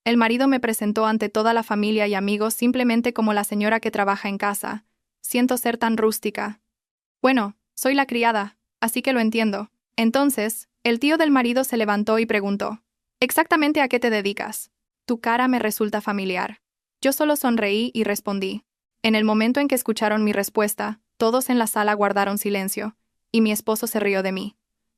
El marido me presentó ante toda la familia y amigos simplemente como la señora que trabaja en casa. Siento ser tan rústica. Bueno, soy la criada, así que lo entiendo. Entonces, el tío del marido se levantó y preguntó: ¿Exactamente a qué te dedicas? Tu cara me resulta familiar. Yo solo sonreí y respondí. En el momento en que escucharon mi respuesta, todos en la sala guardaron silencio, y mi esposo se rió de mí.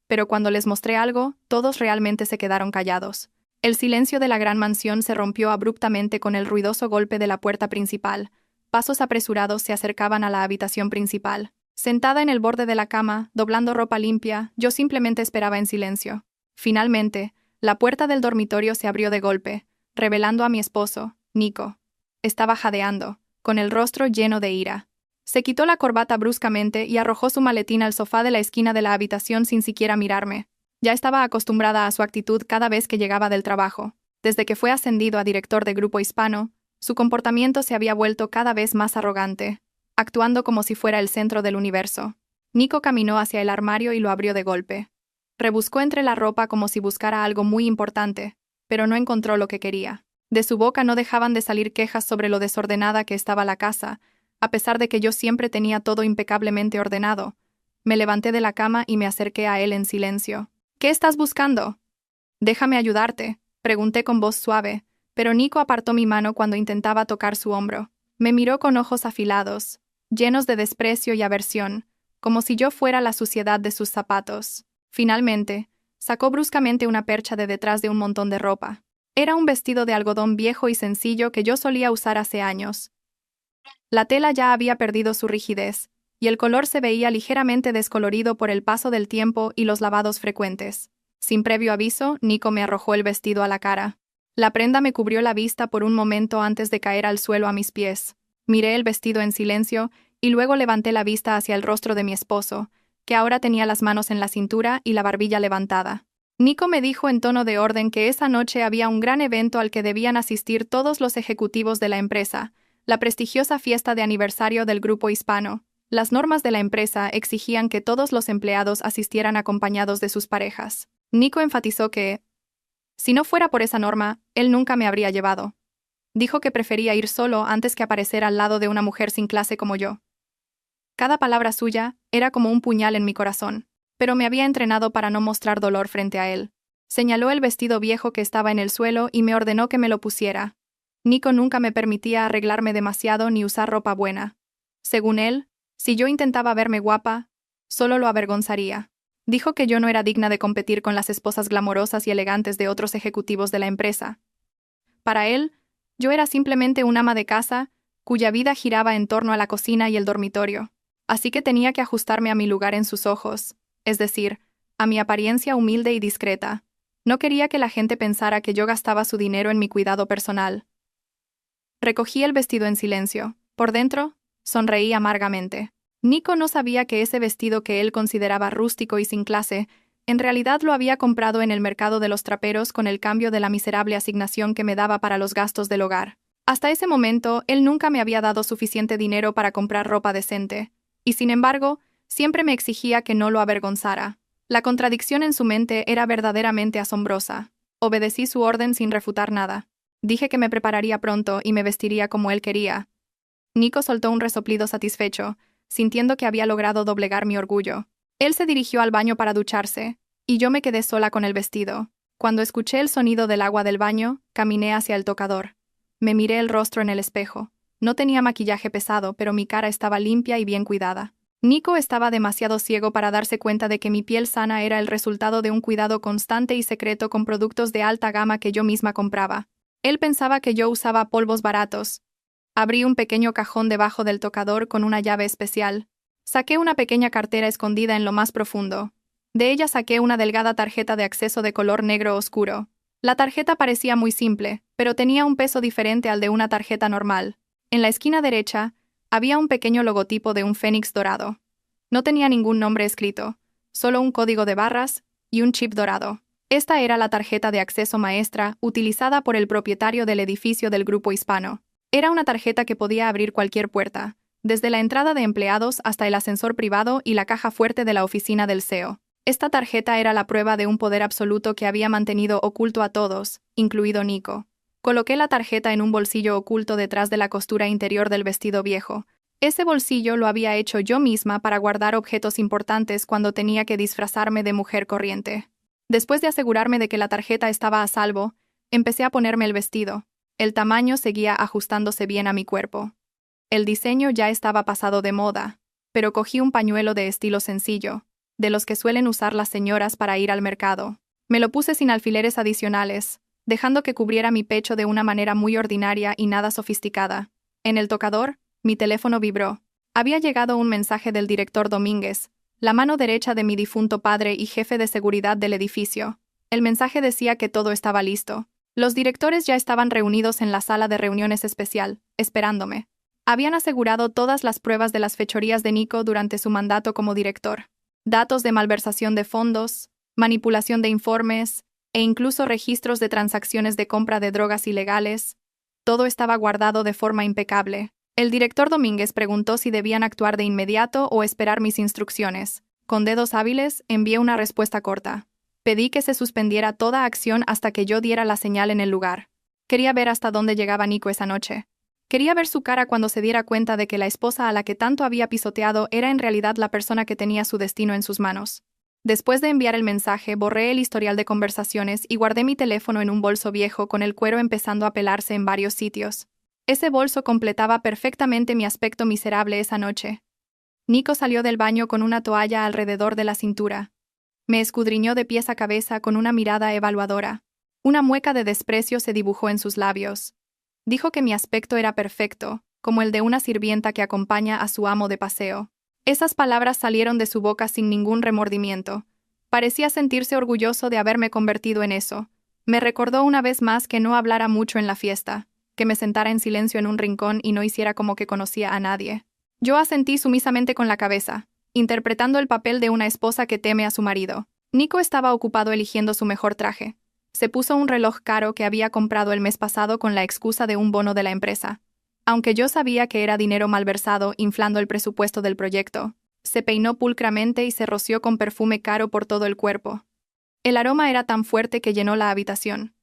Pero cuando les mostré algo, todos realmente se quedaron callados. El silencio de la gran mansión se rompió abruptamente con el ruidoso golpe de la puerta principal. Pasos apresurados se acercaban a la habitación principal. Sentada en el borde de la cama, doblando ropa limpia, yo simplemente esperaba en silencio. Finalmente, la puerta del dormitorio se abrió de golpe, revelando a mi esposo, Nico. Estaba jadeando, con el rostro lleno de ira. Se quitó la corbata bruscamente y arrojó su maletín al sofá de la esquina de la habitación sin siquiera mirarme. Ya estaba acostumbrada a su actitud cada vez que llegaba del trabajo. Desde que fue ascendido a director de Grupo Hispano, su comportamiento se había vuelto cada vez más arrogante, actuando como si fuera el centro del universo. Nico caminó hacia el armario y lo abrió de golpe. Rebuscó entre la ropa como si buscara algo muy importante, pero no encontró lo que quería. De su boca no dejaban de salir quejas sobre lo desordenada que estaba la casa, a pesar de que yo siempre tenía todo impecablemente ordenado. Me levanté de la cama y me acerqué a él en silencio. ¿Qué estás buscando? Déjame ayudarte, pregunté con voz suave, pero Nico apartó mi mano cuando intentaba tocar su hombro. Me miró con ojos afilados, llenos de desprecio y aversión, como si yo fuera la suciedad de sus zapatos. Finalmente, sacó bruscamente una percha de detrás de un montón de ropa. Era un vestido de algodón viejo y sencillo que yo solía usar hace años. La tela ya había perdido su rigidez, y el color se veía ligeramente descolorido por el paso del tiempo y los lavados frecuentes. Sin previo aviso, Nico me arrojó el vestido a la cara. La prenda me cubrió la vista por un momento antes de caer al suelo a mis pies. Miré el vestido en silencio, y luego levanté la vista hacia el rostro de mi esposo, que ahora tenía las manos en la cintura y la barbilla levantada. Nico me dijo en tono de orden que esa noche había un gran evento al que debían asistir todos los ejecutivos de la empresa, la prestigiosa fiesta de aniversario del Grupo Hispano. Las normas de la empresa exigían que todos los empleados asistieran acompañados de sus parejas. Nico enfatizó que, si no fuera por esa norma, él nunca me habría llevado. Dijo que prefería ir solo antes que aparecer al lado de una mujer sin clase como yo. Cada palabra suya era como un puñal en mi corazón, pero me había entrenado para no mostrar dolor frente a él. Señaló el vestido viejo que estaba en el suelo y me ordenó que me lo pusiera. Nico nunca me permitía arreglarme demasiado ni usar ropa buena. Según él, si yo intentaba verme guapa, solo lo avergonzaría. Dijo que yo no era digna de competir con las esposas glamorosas y elegantes de otros ejecutivos de la empresa. Para él, yo era simplemente un ama de casa, cuya vida giraba en torno a la cocina y el dormitorio. Así que tenía que ajustarme a mi lugar en sus ojos, es decir, a mi apariencia humilde y discreta. No quería que la gente pensara que yo gastaba su dinero en mi cuidado personal. Recogí el vestido en silencio. Por dentro, sonreí amargamente. Nico no sabía que ese vestido que él consideraba rústico y sin clase, en realidad lo había comprado en el mercado de los traperos con el cambio de la miserable asignación que me daba para los gastos del hogar. Hasta ese momento, él nunca me había dado suficiente dinero para comprar ropa decente, y sin embargo, siempre me exigía que no lo avergonzara. La contradicción en su mente era verdaderamente asombrosa. Obedecí su orden sin refutar nada. Dije que me prepararía pronto y me vestiría como él quería. Nico soltó un resoplido satisfecho, sintiendo que había logrado doblegar mi orgullo. Él se dirigió al baño para ducharse, y yo me quedé sola con el vestido. Cuando escuché el sonido del agua del baño, caminé hacia el tocador. Me miré el rostro en el espejo. No tenía maquillaje pesado, pero mi cara estaba limpia y bien cuidada. Nico estaba demasiado ciego para darse cuenta de que mi piel sana era el resultado de un cuidado constante y secreto con productos de alta gama que yo misma compraba. Él pensaba que yo usaba polvos baratos. Abrí un pequeño cajón debajo del tocador con una llave especial. Saqué una pequeña cartera escondida en lo más profundo. De ella saqué una delgada tarjeta de acceso de color negro oscuro. La tarjeta parecía muy simple, pero tenía un peso diferente al de una tarjeta normal. En la esquina derecha, había un pequeño logotipo de un fénix dorado. No tenía ningún nombre escrito, solo un código de barras y un chip dorado. Esta era la tarjeta de acceso maestra utilizada por el propietario del edificio del Grupo Hispano. Era una tarjeta que podía abrir cualquier puerta, desde la entrada de empleados hasta el ascensor privado y la caja fuerte de la oficina del CEO. Esta tarjeta era la prueba de un poder absoluto que había mantenido oculto a todos, incluido Nico. Coloqué la tarjeta en un bolsillo oculto detrás de la costura interior del vestido viejo. Ese bolsillo lo había hecho yo misma para guardar objetos importantes cuando tenía que disfrazarme de mujer corriente. Después de asegurarme de que la tarjeta estaba a salvo, empecé a ponerme el vestido. El tamaño seguía ajustándose bien a mi cuerpo. El diseño ya estaba pasado de moda, pero cogí un pañuelo de estilo sencillo, de los que suelen usar las señoras para ir al mercado. Me lo puse sin alfileres adicionales, dejando que cubriera mi pecho de una manera muy ordinaria y nada sofisticada. En el tocador, mi teléfono vibró. Había llegado un mensaje del director Domínguez, la mano derecha de mi difunto padre y jefe de seguridad del edificio. El mensaje decía que todo estaba listo. Los directores ya estaban reunidos en la sala de reuniones especial, esperándome. Habían asegurado todas las pruebas de las fechorías de Nico durante su mandato como director. Datos de malversación de fondos, manipulación de informes, e incluso registros de transacciones de compra de drogas ilegales. Todo estaba guardado de forma impecable. El director Domínguez preguntó si debían actuar de inmediato o esperar mis instrucciones. Con dedos hábiles, envié una respuesta corta. Pedí que se suspendiera toda acción hasta que yo diera la señal en el lugar. Quería ver hasta dónde llegaba Nico esa noche. Quería ver su cara cuando se diera cuenta de que la esposa a la que tanto había pisoteado era en realidad la persona que tenía su destino en sus manos. Después de enviar el mensaje, borré el historial de conversaciones y guardé mi teléfono en un bolso viejo con el cuero empezando a pelarse en varios sitios. Ese bolso completaba perfectamente mi aspecto miserable esa noche. Nico salió del baño con una toalla alrededor de la cintura. Me escudriñó de pies a cabeza con una mirada evaluadora. Una mueca de desprecio se dibujó en sus labios. Dijo que mi aspecto era perfecto, como el de una sirvienta que acompaña a su amo de paseo. Esas palabras salieron de su boca sin ningún remordimiento. Parecía sentirse orgulloso de haberme convertido en eso. Me recordó una vez más que no hablara mucho en la fiesta, que me sentara en silencio en un rincón y no hiciera como que conocía a nadie. Yo asentí sumisamente con la cabeza, interpretando el papel de una esposa que teme a su marido. Nico estaba ocupado eligiendo su mejor traje. Se puso un reloj caro que había comprado el mes pasado con la excusa de un bono de la empresa. Aunque yo sabía que era dinero malversado inflando el presupuesto del proyecto, se peinó pulcramente y se roció con perfume caro por todo el cuerpo. El aroma era tan fuerte que llenó la habitación.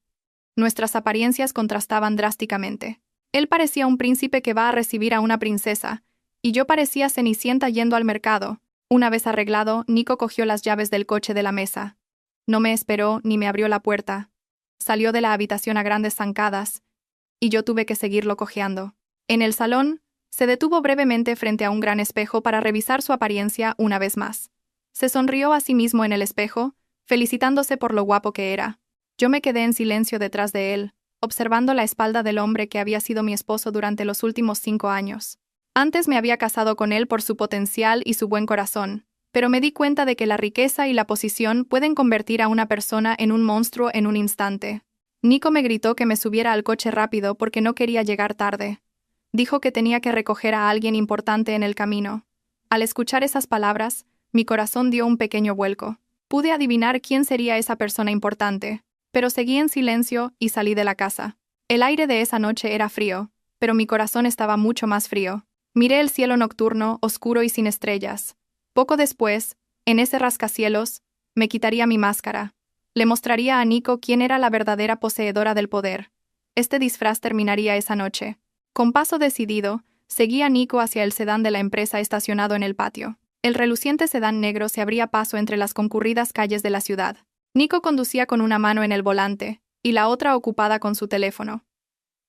Nuestras apariencias contrastaban drásticamente. Él parecía un príncipe que va a recibir a una princesa, y yo parecía Cenicienta yendo al mercado. Una vez arreglado, Nico cogió las llaves del coche de la mesa. No me esperó ni me abrió la puerta. Salió de la habitación a grandes zancadas, y yo tuve que seguirlo cojeando. En el salón, se detuvo brevemente frente a un gran espejo para revisar su apariencia una vez más. Se sonrió a sí mismo en el espejo, felicitándose por lo guapo que era. Yo me quedé en silencio detrás de él, observando la espalda del hombre que había sido mi esposo durante los últimos 5 años. Antes me había casado con él por su potencial y su buen corazón, pero me di cuenta de que la riqueza y la posición pueden convertir a una persona en un monstruo en un instante. Nico me gritó que me subiera al coche rápido porque no quería llegar tarde. Dijo que tenía que recoger a alguien importante en el camino. Al escuchar esas palabras, mi corazón dio un pequeño vuelco. Pude adivinar quién sería esa persona importante, pero seguí en silencio y salí de la casa. El aire de esa noche era frío, pero mi corazón estaba mucho más frío. Miré el cielo nocturno, oscuro y sin estrellas. Poco después, en ese rascacielos, me quitaría mi máscara. Le mostraría a Nico quién era la verdadera poseedora del poder. Este disfraz terminaría esa noche. Con paso decidido, seguí a Nico hacia el sedán de la empresa estacionado en el patio. El reluciente sedán negro se abría paso entre las concurridas calles de la ciudad. Nico conducía con una mano en el volante, y la otra ocupada con su teléfono.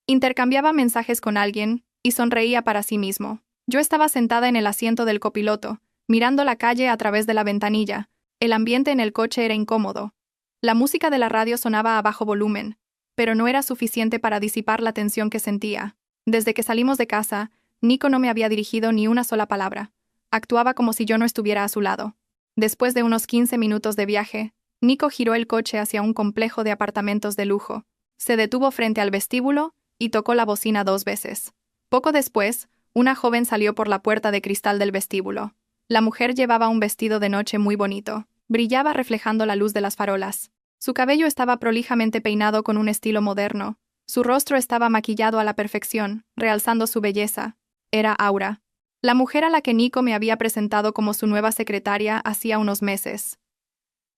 Intercambiaba mensajes con alguien, y sonreía para sí mismo. Yo estaba sentada en el asiento del copiloto, mirando la calle a través de la ventanilla. El ambiente en el coche era incómodo. La música de la radio sonaba a bajo volumen, pero no era suficiente para disipar la tensión que sentía. Desde que salimos de casa, Nico no me había dirigido ni una sola palabra. Actuaba como si yo no estuviera a su lado. Después de unos 15 minutos de viaje, Nico giró el coche hacia un complejo de apartamentos de lujo. Se detuvo frente al vestíbulo y tocó la bocina 2 veces. Poco después, una joven salió por la puerta de cristal del vestíbulo. La mujer llevaba un vestido de noche muy bonito. Brillaba reflejando la luz de las farolas. Su cabello estaba prolijamente peinado con un estilo moderno. Su rostro estaba maquillado a la perfección, realzando su belleza. Era Aura, la mujer a la que Nico me había presentado como su nueva secretaria hacía unos meses.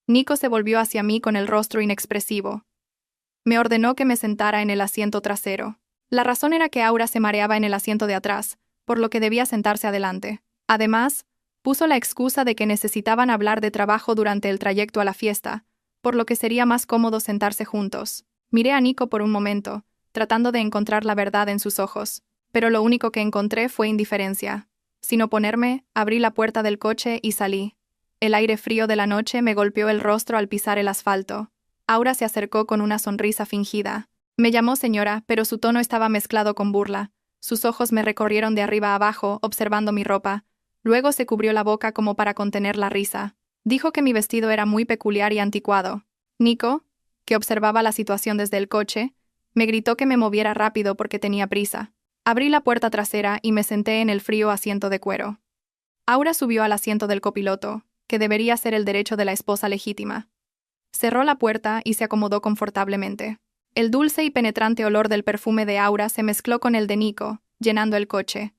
Nico se volvió hacia mí con el rostro inexpresivo. Me ordenó que me sentara en el asiento trasero. La razón era que Aura se mareaba en el asiento de atrás, por lo que debía sentarse adelante. Además, puso la excusa de que necesitaban hablar de trabajo durante el trayecto a la fiesta, por lo que sería más cómodo sentarse juntos. Miré a Nico por un momento, tratando de encontrar la verdad en sus ojos, pero lo único que encontré fue indiferencia. Sin oponerme, abrí la puerta del coche y salí. El aire frío de la noche me golpeó el rostro al pisar el asfalto. Aura se acercó con una sonrisa fingida. Me llamó señora, pero su tono estaba mezclado con burla. Sus ojos me recorrieron de arriba a abajo, observando mi ropa. Luego se cubrió la boca como para contener la risa. Dijo que mi vestido era muy peculiar y anticuado. Nico, que observaba la situación desde el coche, me gritó que me moviera rápido porque tenía prisa. Abrí la puerta trasera y me senté en el frío asiento de cuero. Aura subió al asiento del copiloto, que debería ser el derecho de la esposa legítima. Cerró la puerta y se acomodó confortablemente. El dulce y penetrante olor del perfume de Aura se mezcló con el de Nico, llenando el coche.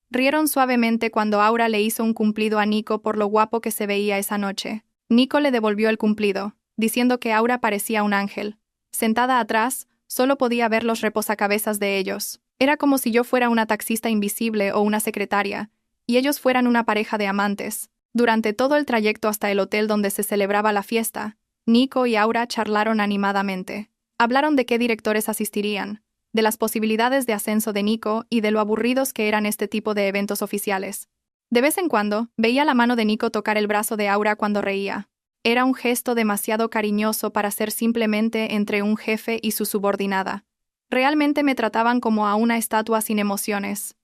Rieron suavemente cuando Aura le hizo un cumplido a Nico por lo guapo que se veía esa noche. Nico le devolvió el cumplido, diciendo que Aura parecía un ángel. Sentada atrás, solo podía ver los reposacabezas de ellos. Era como si yo fuera una taxista invisible o una secretaria, y ellos fueran una pareja de amantes. Durante todo el trayecto hasta el hotel donde se celebraba la fiesta, Nico y Aura charlaron animadamente. Hablaron de qué directores asistirían, de las posibilidades de ascenso de Nico y de lo aburridos que eran este tipo de eventos oficiales. De vez en cuando, veía la mano de Nico tocar el brazo de Aura cuando reía. Era un gesto demasiado cariñoso para ser simplemente entre un jefe y su subordinada. Realmente me trataban como a una estatua sin emociones.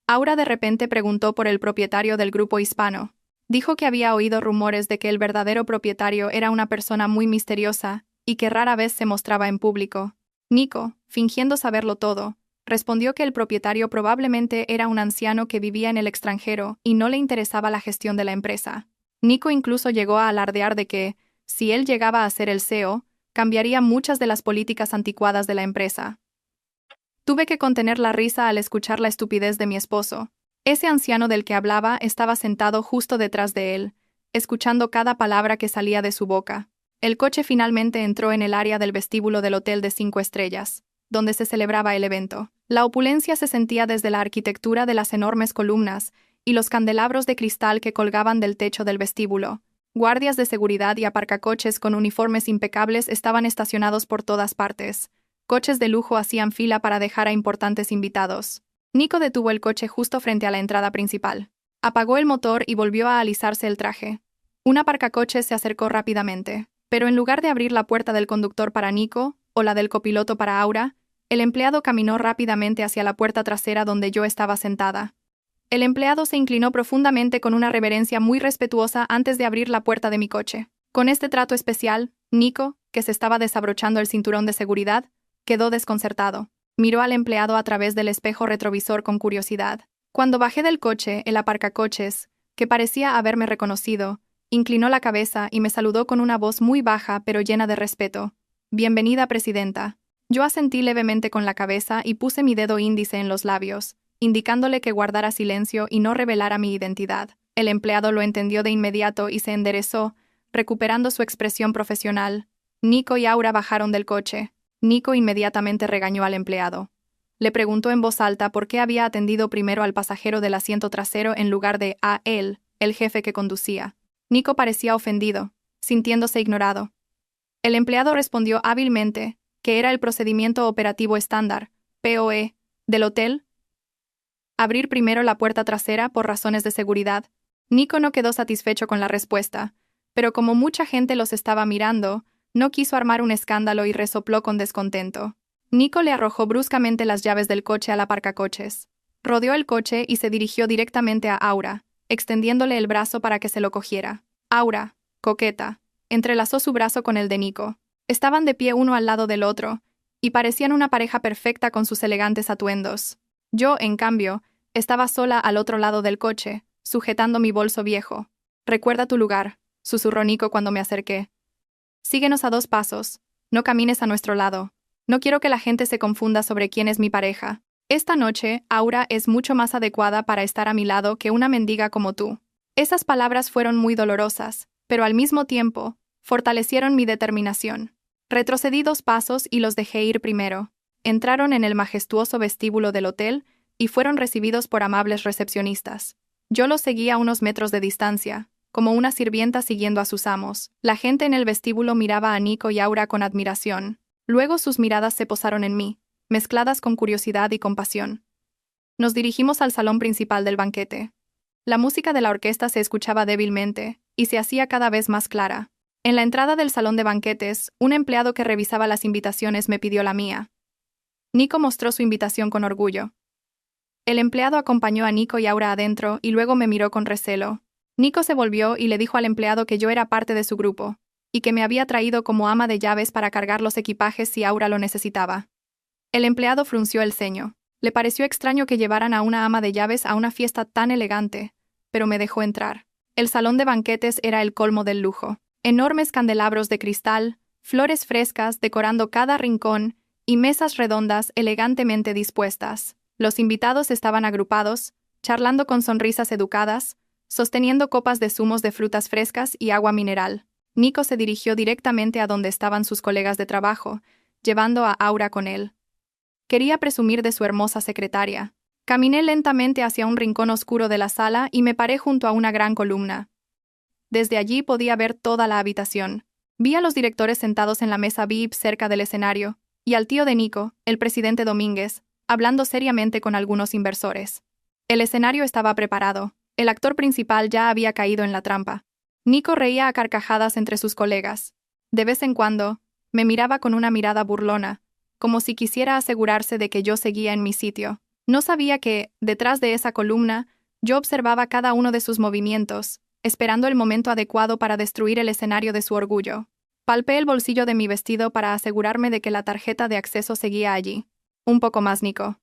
Aura de repente preguntó por el propietario del grupo hispano. Dijo que había oído rumores de que el verdadero propietario era una persona muy misteriosa y que rara vez se mostraba en público. Nico, fingiendo saberlo todo, respondió que el propietario probablemente era un anciano que vivía en el extranjero y no le interesaba la gestión de la empresa. Nico incluso llegó a alardear de que, si él llegaba a ser el CEO, cambiaría muchas de las políticas anticuadas de la empresa. Tuve que contener la risa al escuchar la estupidez de mi esposo. Ese anciano del que hablaba estaba sentado justo detrás de él, escuchando cada palabra que salía de su boca. El coche finalmente entró en el área del vestíbulo del Hotel de 5 estrellas, donde se celebraba el evento. La opulencia se sentía desde la arquitectura de las enormes columnas y los candelabros de cristal que colgaban del techo del vestíbulo. Guardias de seguridad y aparcacoches con uniformes impecables estaban estacionados por todas partes. Coches de lujo hacían fila para dejar a importantes invitados. Nico detuvo el coche justo frente a la entrada principal. Apagó el motor y volvió a alisarse el traje. Un aparcacoches se acercó rápidamente, pero en lugar de abrir la puerta del conductor para Nico, o la del copiloto para Aura, el empleado caminó rápidamente hacia la puerta trasera donde yo estaba sentada. El empleado se inclinó profundamente con una reverencia muy respetuosa antes de abrir la puerta de mi coche. Con este trato especial, Nico, que se estaba desabrochando el cinturón de seguridad, quedó desconcertado. Miró al empleado a través del espejo retrovisor con curiosidad. Cuando bajé del coche, el aparcacoches, que parecía haberme reconocido, inclinó la cabeza y me saludó con una voz muy baja pero llena de respeto. «Bienvenida, presidenta». Yo asentí levemente con la cabeza y puse mi dedo índice en los labios, indicándole que guardara silencio y no revelara mi identidad. El empleado lo entendió de inmediato y se enderezó, recuperando su expresión profesional. Nico y Aura bajaron del coche. Nico inmediatamente regañó al empleado. Le preguntó en voz alta por qué había atendido primero al pasajero del asiento trasero en lugar de a él, el jefe que conducía. Nico parecía ofendido, sintiéndose ignorado. El empleado respondió hábilmente que era el procedimiento operativo estándar, POE, del hotel. Abrir primero la puerta trasera por razones de seguridad. Nico no quedó satisfecho con la respuesta, pero como mucha gente los estaba mirando, no quiso armar un escándalo y resopló con descontento. Nico le arrojó bruscamente las llaves del coche al aparcacoches. Rodeó el coche y se dirigió directamente a Aura, extendiéndole el brazo para que se lo cogiera. Aura, coqueta, entrelazó su brazo con el de Nico. Estaban de pie uno al lado del otro, y parecían una pareja perfecta con sus elegantes atuendos. Yo, en cambio, estaba sola al otro lado del coche, sujetando mi bolso viejo. «Recuerda tu lugar», susurró Nico cuando me acerqué. «Síguenos a 2 pasos. No camines a nuestro lado. No quiero que la gente se confunda sobre quién es mi pareja. Esta noche, Aura es mucho más adecuada para estar a mi lado que una mendiga como tú». Esas palabras fueron muy dolorosas, pero al mismo tiempo, fortalecieron mi determinación. Retrocedí 2 pasos y los dejé ir primero. Entraron en el majestuoso vestíbulo del hotel y fueron recibidos por amables recepcionistas. Yo los seguí a unos metros de distancia, como una sirvienta siguiendo a sus amos. La gente en el vestíbulo miraba a Nico y Aura con admiración. Luego sus miradas se posaron en mí, mezcladas con curiosidad y compasión. Nos dirigimos al salón principal del banquete. La música de la orquesta se escuchaba débilmente, y se hacía cada vez más clara. En la entrada del salón de banquetes, un empleado que revisaba las invitaciones me pidió la mía. Nico mostró su invitación con orgullo. El empleado acompañó a Nico y Aura adentro y luego me miró con recelo. Nico se volvió y le dijo al empleado que yo era parte de su grupo, y que me había traído como ama de llaves para cargar los equipajes si Aura lo necesitaba. El empleado frunció el ceño. Le pareció extraño que llevaran a una ama de llaves a una fiesta tan elegante, pero me dejó entrar. El salón de banquetes era el colmo del lujo. Enormes candelabros de cristal, flores frescas decorando cada rincón y mesas redondas elegantemente dispuestas. Los invitados estaban agrupados, charlando con sonrisas educadas, sosteniendo copas de zumos de frutas frescas y agua mineral. Nico se dirigió directamente a donde estaban sus colegas de trabajo, llevando a Aura con él. Quería presumir de su hermosa secretaria. Caminé lentamente hacia un rincón oscuro de la sala y me paré junto a una gran columna. Desde allí podía ver toda la habitación. Vi a los directores sentados en la mesa VIP cerca del escenario, y al tío de Nico, el presidente Domínguez, hablando seriamente con algunos inversores. El escenario estaba preparado. El actor principal ya había caído en la trampa. Nico reía a carcajadas entre sus colegas. De vez en cuando, me miraba con una mirada burlona, como si quisiera asegurarse de que yo seguía en mi sitio. No sabía que, detrás de esa columna, yo observaba cada uno de sus movimientos, esperando el momento adecuado para destruir el escenario de su orgullo. Palpé el bolsillo de mi vestido para asegurarme de que la tarjeta de acceso seguía allí. Un poco más, Nico.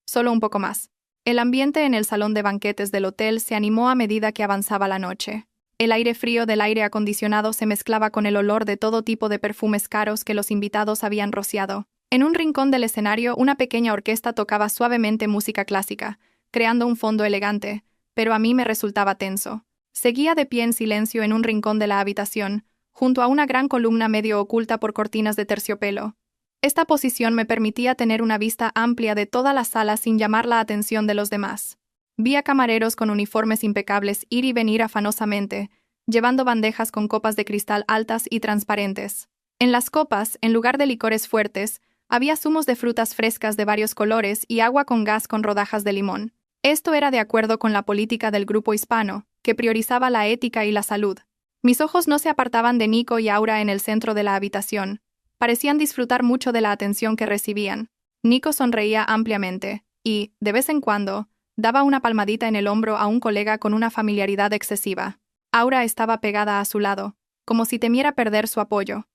Solo un poco más. El ambiente en el salón de banquetes del hotel se animó a medida que avanzaba la noche. El aire frío del aire acondicionado se mezclaba con el olor de todo tipo de perfumes caros que los invitados habían rociado. En un rincón del escenario, una pequeña orquesta tocaba suavemente música clásica, creando un fondo elegante, pero a mí me resultaba tenso. Seguía de pie en silencio en un rincón de la habitación, junto a una gran columna medio oculta por cortinas de terciopelo. Esta posición me permitía tener una vista amplia de toda la sala sin llamar la atención de los demás. Vi a camareros con uniformes impecables ir y venir afanosamente, llevando bandejas con copas de cristal altas y transparentes. En las copas, en lugar de licores fuertes, había zumos de frutas frescas de varios colores y agua con gas con rodajas de limón. Esto era de acuerdo con la política del grupo hispano, que priorizaba la ética y la salud. Mis ojos no se apartaban de Nico y Aura en el centro de la habitación. Parecían disfrutar mucho de la atención que recibían. Nico sonreía ampliamente y, de vez en cuando, daba una palmadita en el hombro a un colega con una familiaridad excesiva. Aura estaba pegada a su lado, como si temiera perder su apoyo.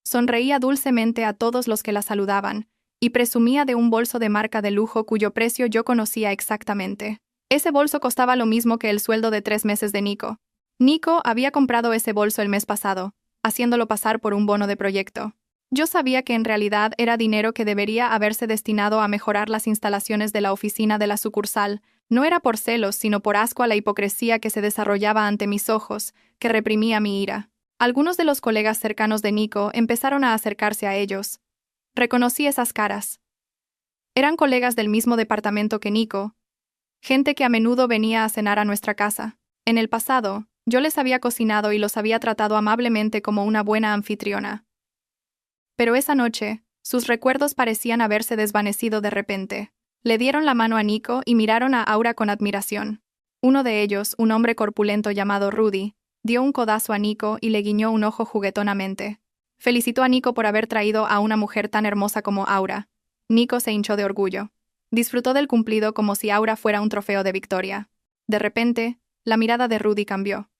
Sonreía dulcemente a todos los que la saludaban, y presumía de un bolso de marca de lujo cuyo precio yo conocía exactamente. Ese bolso costaba lo mismo que el sueldo de 3 meses de Nico. Nico había comprado ese bolso el mes pasado, haciéndolo pasar por un bono de proyecto. Yo sabía que en realidad era dinero que debería haberse destinado a mejorar las instalaciones de la oficina de la sucursal. No era por celos, sino por asco a la hipocresía que se desarrollaba ante mis ojos, que reprimía mi ira. Algunos de los colegas cercanos de Nico empezaron a acercarse a ellos. Reconocí esas caras. Eran colegas del mismo departamento que Nico, gente que a menudo venía a cenar a nuestra casa. En el pasado, yo les había cocinado y los había tratado amablemente como una buena anfitriona. Pero esa noche, sus recuerdos parecían haberse desvanecido de repente. Le dieron la mano a Nico y miraron a Aura con admiración. Uno de ellos, un hombre corpulento llamado Rudy, dio un codazo a Nico y le guiñó un ojo juguetonamente. Felicitó a Nico por haber traído a una mujer tan hermosa como Aura. Nico se hinchó de orgullo. Disfrutó del cumplido como si Aura fuera un trofeo de victoria. De repente, la mirada de Rudy cambió.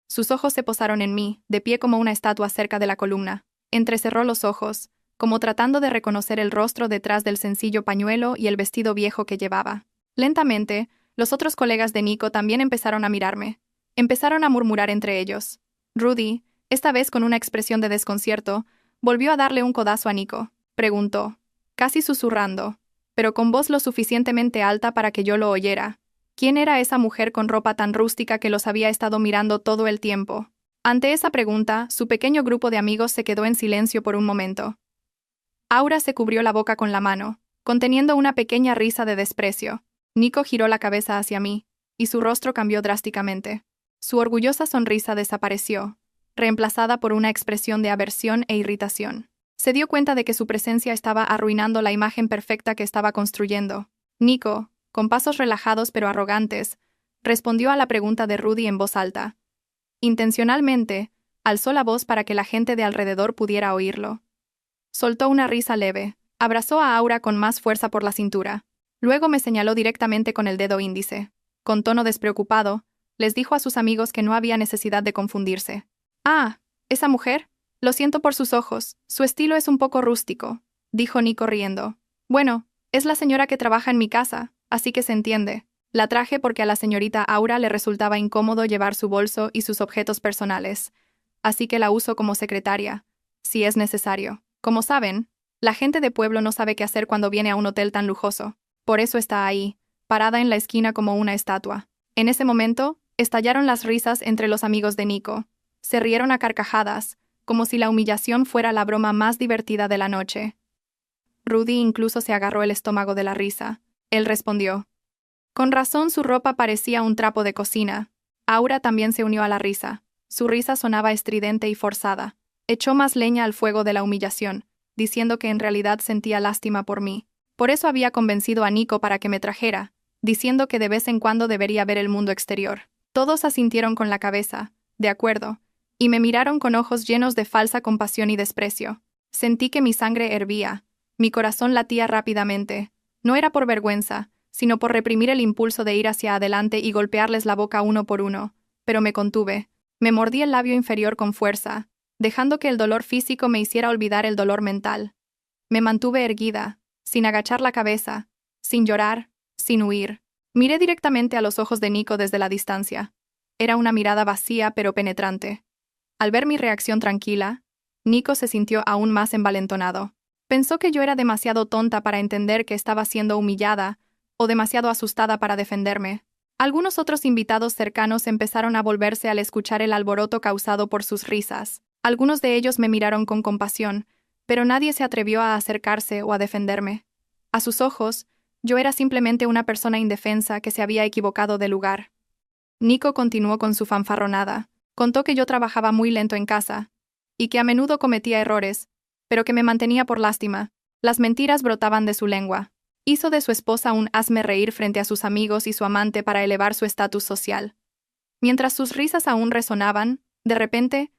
Sus ojos se posaron en mí, de pie como una estatua cerca de la columna. Entrecerró los ojos, como tratando de reconocer el rostro detrás del sencillo pañuelo y el vestido viejo que llevaba. Lentamente, los otros colegas de Nico también empezaron a mirarme. Empezaron a murmurar entre ellos. Rudy, esta vez con una expresión de desconcierto, volvió a darle un codazo a Nico. Preguntó, casi susurrando, pero con voz lo suficientemente alta para que yo lo oyera. ¿Quién era esa mujer con ropa tan rústica que los había estado mirando todo el tiempo? Ante esa pregunta, su pequeño grupo de amigos se quedó en silencio por un momento. Aura se cubrió la boca con la mano, conteniendo una pequeña risa de desprecio. Nico giró la cabeza hacia mí, y su rostro cambió drásticamente. Su orgullosa sonrisa desapareció, reemplazada por una expresión de aversión e irritación. Se dio cuenta de que su presencia estaba arruinando la imagen perfecta que estaba construyendo. Nico, con pasos relajados pero arrogantes, respondió a la pregunta de Rudy en voz alta. Intencionalmente, alzó la voz para que la gente de alrededor pudiera oírlo. Soltó una risa leve, abrazó a Aura con más fuerza por la cintura. Luego me señaló directamente con el dedo índice. Con tono despreocupado, les dijo a sus amigos que no había necesidad de confundirse. «Ah, ¿esa mujer? Lo siento por sus ojos, su estilo es un poco rústico», dijo Nico riendo. «Bueno, es la señora que trabaja en mi casa, así que se entiende. La traje porque a la señorita Aura le resultaba incómodo llevar su bolso y sus objetos personales, así que la uso como secretaria, si es necesario. Como saben, la gente de pueblo no sabe qué hacer cuando viene a un hotel tan lujoso. Por eso está ahí, parada en la esquina como una estatua». En ese momento, estallaron las risas entre los amigos de Nico. Se rieron a carcajadas, como si la humillación fuera la broma más divertida de la noche. Rudy incluso se agarró el estómago de la risa. Él respondió. Con razón su ropa parecía un trapo de cocina. Aura también se unió a la risa. Su risa sonaba estridente y forzada. Echó más leña al fuego de la humillación, diciendo que en realidad sentía lástima por mí. Por eso había convencido a Nico para que me trajera, diciendo que de vez en cuando debería ver el mundo exterior. Todos asintieron con la cabeza, de acuerdo, y me miraron con ojos llenos de falsa compasión y desprecio. Sentí que mi sangre hervía, mi corazón latía rápidamente. No era por vergüenza, sino por reprimir el impulso de ir hacia adelante y golpearles la boca uno por uno, pero me contuve. Me mordí el labio inferior con fuerza, dejando que el dolor físico me hiciera olvidar el dolor mental. Me mantuve erguida, sin agachar la cabeza, sin llorar, sin huir. Miré directamente a los ojos de Nico desde la distancia. Era una mirada vacía pero penetrante. Al ver mi reacción tranquila, Nico se sintió aún más envalentonado. Pensó que yo era demasiado tonta para entender que estaba siendo humillada, o demasiado asustada para defenderme. Algunos otros invitados cercanos empezaron a volverse al escuchar el alboroto causado por sus risas. Algunos de ellos me miraron con compasión, pero nadie se atrevió a acercarse o a defenderme. A sus ojos, yo era simplemente una persona indefensa que se había equivocado de lugar. Nico continuó con su fanfarronada. Contó que yo trabajaba muy lento en casa, y que a menudo cometía errores, pero que me mantenía por lástima. Las mentiras brotaban de su lengua. Hizo de su esposa un hazme reír frente a sus amigos y su amante para elevar su estatus social. Mientras sus risas aún resonaban, de repente,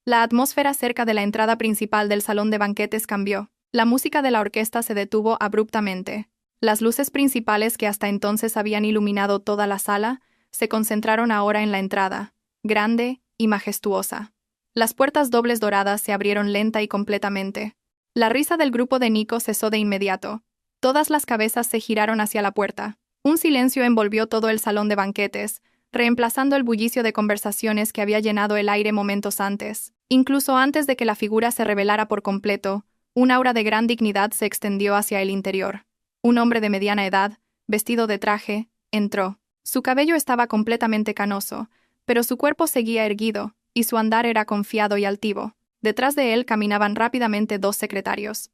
la atmósfera cerca de la entrada principal del salón de banquetes cambió. La música de la orquesta se detuvo abruptamente. Las luces principales que hasta entonces habían iluminado toda la sala se concentraron ahora en la entrada, grande y majestuosa. Las puertas dobles doradas se abrieron lenta y completamente. La risa del grupo de Nico cesó de inmediato. Todas las cabezas se giraron hacia la puerta. Un silencio envolvió todo el salón de banquetes, reemplazando el bullicio de conversaciones que había llenado el aire momentos antes. Incluso antes de que la figura se revelara por completo, un aura de gran dignidad se extendió hacia el interior. Un hombre de mediana edad, vestido de traje, entró. Su cabello estaba completamente canoso, pero su cuerpo seguía erguido, y su andar era confiado y altivo. Detrás de él caminaban rápidamente dos secretarios.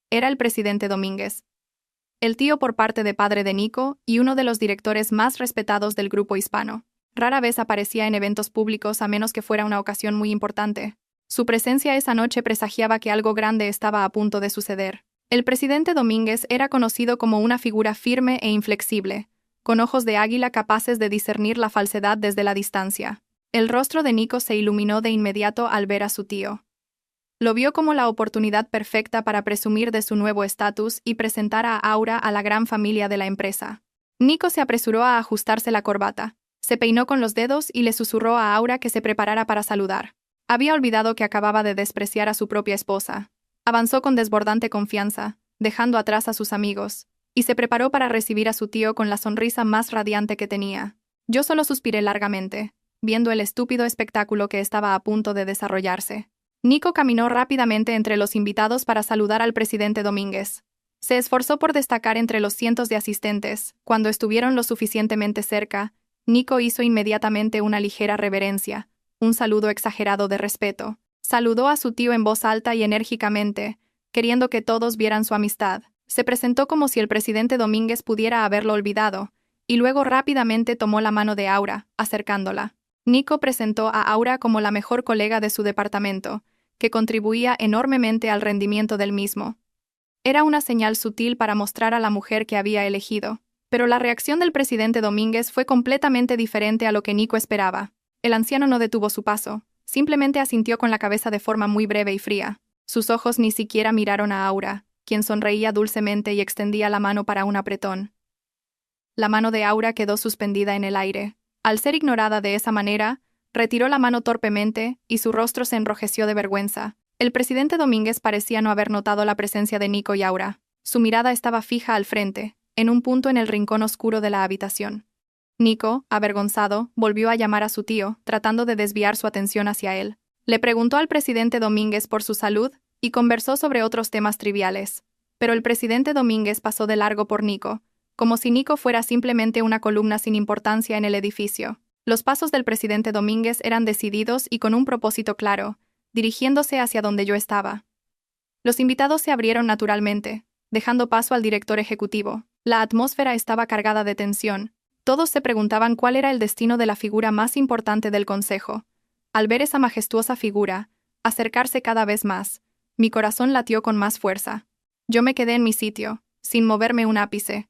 Era el presidente Domínguez, el tío por parte de padre de Nico y uno de los directores más respetados del grupo hispano. Rara vez aparecía en eventos públicos a menos que fuera una ocasión muy importante. Su presencia esa noche presagiaba que algo grande estaba a punto de suceder. El presidente Domínguez era conocido como una figura firme e inflexible, con ojos de águila capaces de discernir la falsedad desde la distancia. El rostro de Nico se iluminó de inmediato al ver a su tío. Lo vio como la oportunidad perfecta para presumir de su nuevo estatus y presentar a Aura a la gran familia de la empresa. Nico se apresuró a ajustarse la corbata, se peinó con los dedos y le susurró a Aura que se preparara para saludar. Había olvidado que acababa de despreciar a su propia esposa. Avanzó con desbordante confianza, dejando atrás a sus amigos, y se preparó para recibir a su tío con la sonrisa más radiante que tenía. Yo solo suspiré largamente, viendo el estúpido espectáculo que estaba a punto de desarrollarse. Nico caminó rápidamente entre los invitados para saludar al presidente Domínguez. Se esforzó por destacar entre los cientos de asistentes. Cuando estuvieron lo suficientemente cerca, Nico hizo inmediatamente una ligera reverencia, un saludo exagerado de respeto. Saludó a su tío en voz alta y enérgicamente, queriendo que todos vieran su amistad. Se presentó como si el presidente Domínguez pudiera haberlo olvidado, y luego rápidamente tomó la mano de Aura, acercándola. Nico presentó a Aura como la mejor colega de su departamento, que contribuía enormemente al rendimiento del mismo. Era una señal sutil para mostrar a la mujer que había elegido. Pero la reacción del presidente Domínguez fue completamente diferente a lo que Nico esperaba. El anciano no detuvo su paso, simplemente asintió con la cabeza de forma muy breve y fría. Sus ojos ni siquiera miraron a Aura, quien sonreía dulcemente y extendía la mano para un apretón. La mano de Aura quedó suspendida en el aire. Al ser ignorada de esa manera, retiró la mano torpemente y su rostro se enrojeció de vergüenza. El presidente Domínguez parecía no haber notado la presencia de Nico y Aura. Su mirada estaba fija al frente, en un punto en el rincón oscuro de la habitación. Nico, avergonzado, volvió a llamar a su tío, tratando de desviar su atención hacia él. Le preguntó al presidente Domínguez por su salud y conversó sobre otros temas triviales. Pero el presidente Domínguez pasó de largo por Nico, como si Nico fuera simplemente una columna sin importancia en el edificio. Los pasos del presidente Domínguez eran decididos y con un propósito claro, dirigiéndose hacia donde yo estaba. Los invitados se abrieron naturalmente, dejando paso al director ejecutivo. La atmósfera estaba cargada de tensión. Todos se preguntaban cuál era el destino de la figura más importante del consejo. Al ver esa majestuosa figura acercarse cada vez más, mi corazón latió con más fuerza. Yo me quedé en mi sitio, sin moverme un ápice.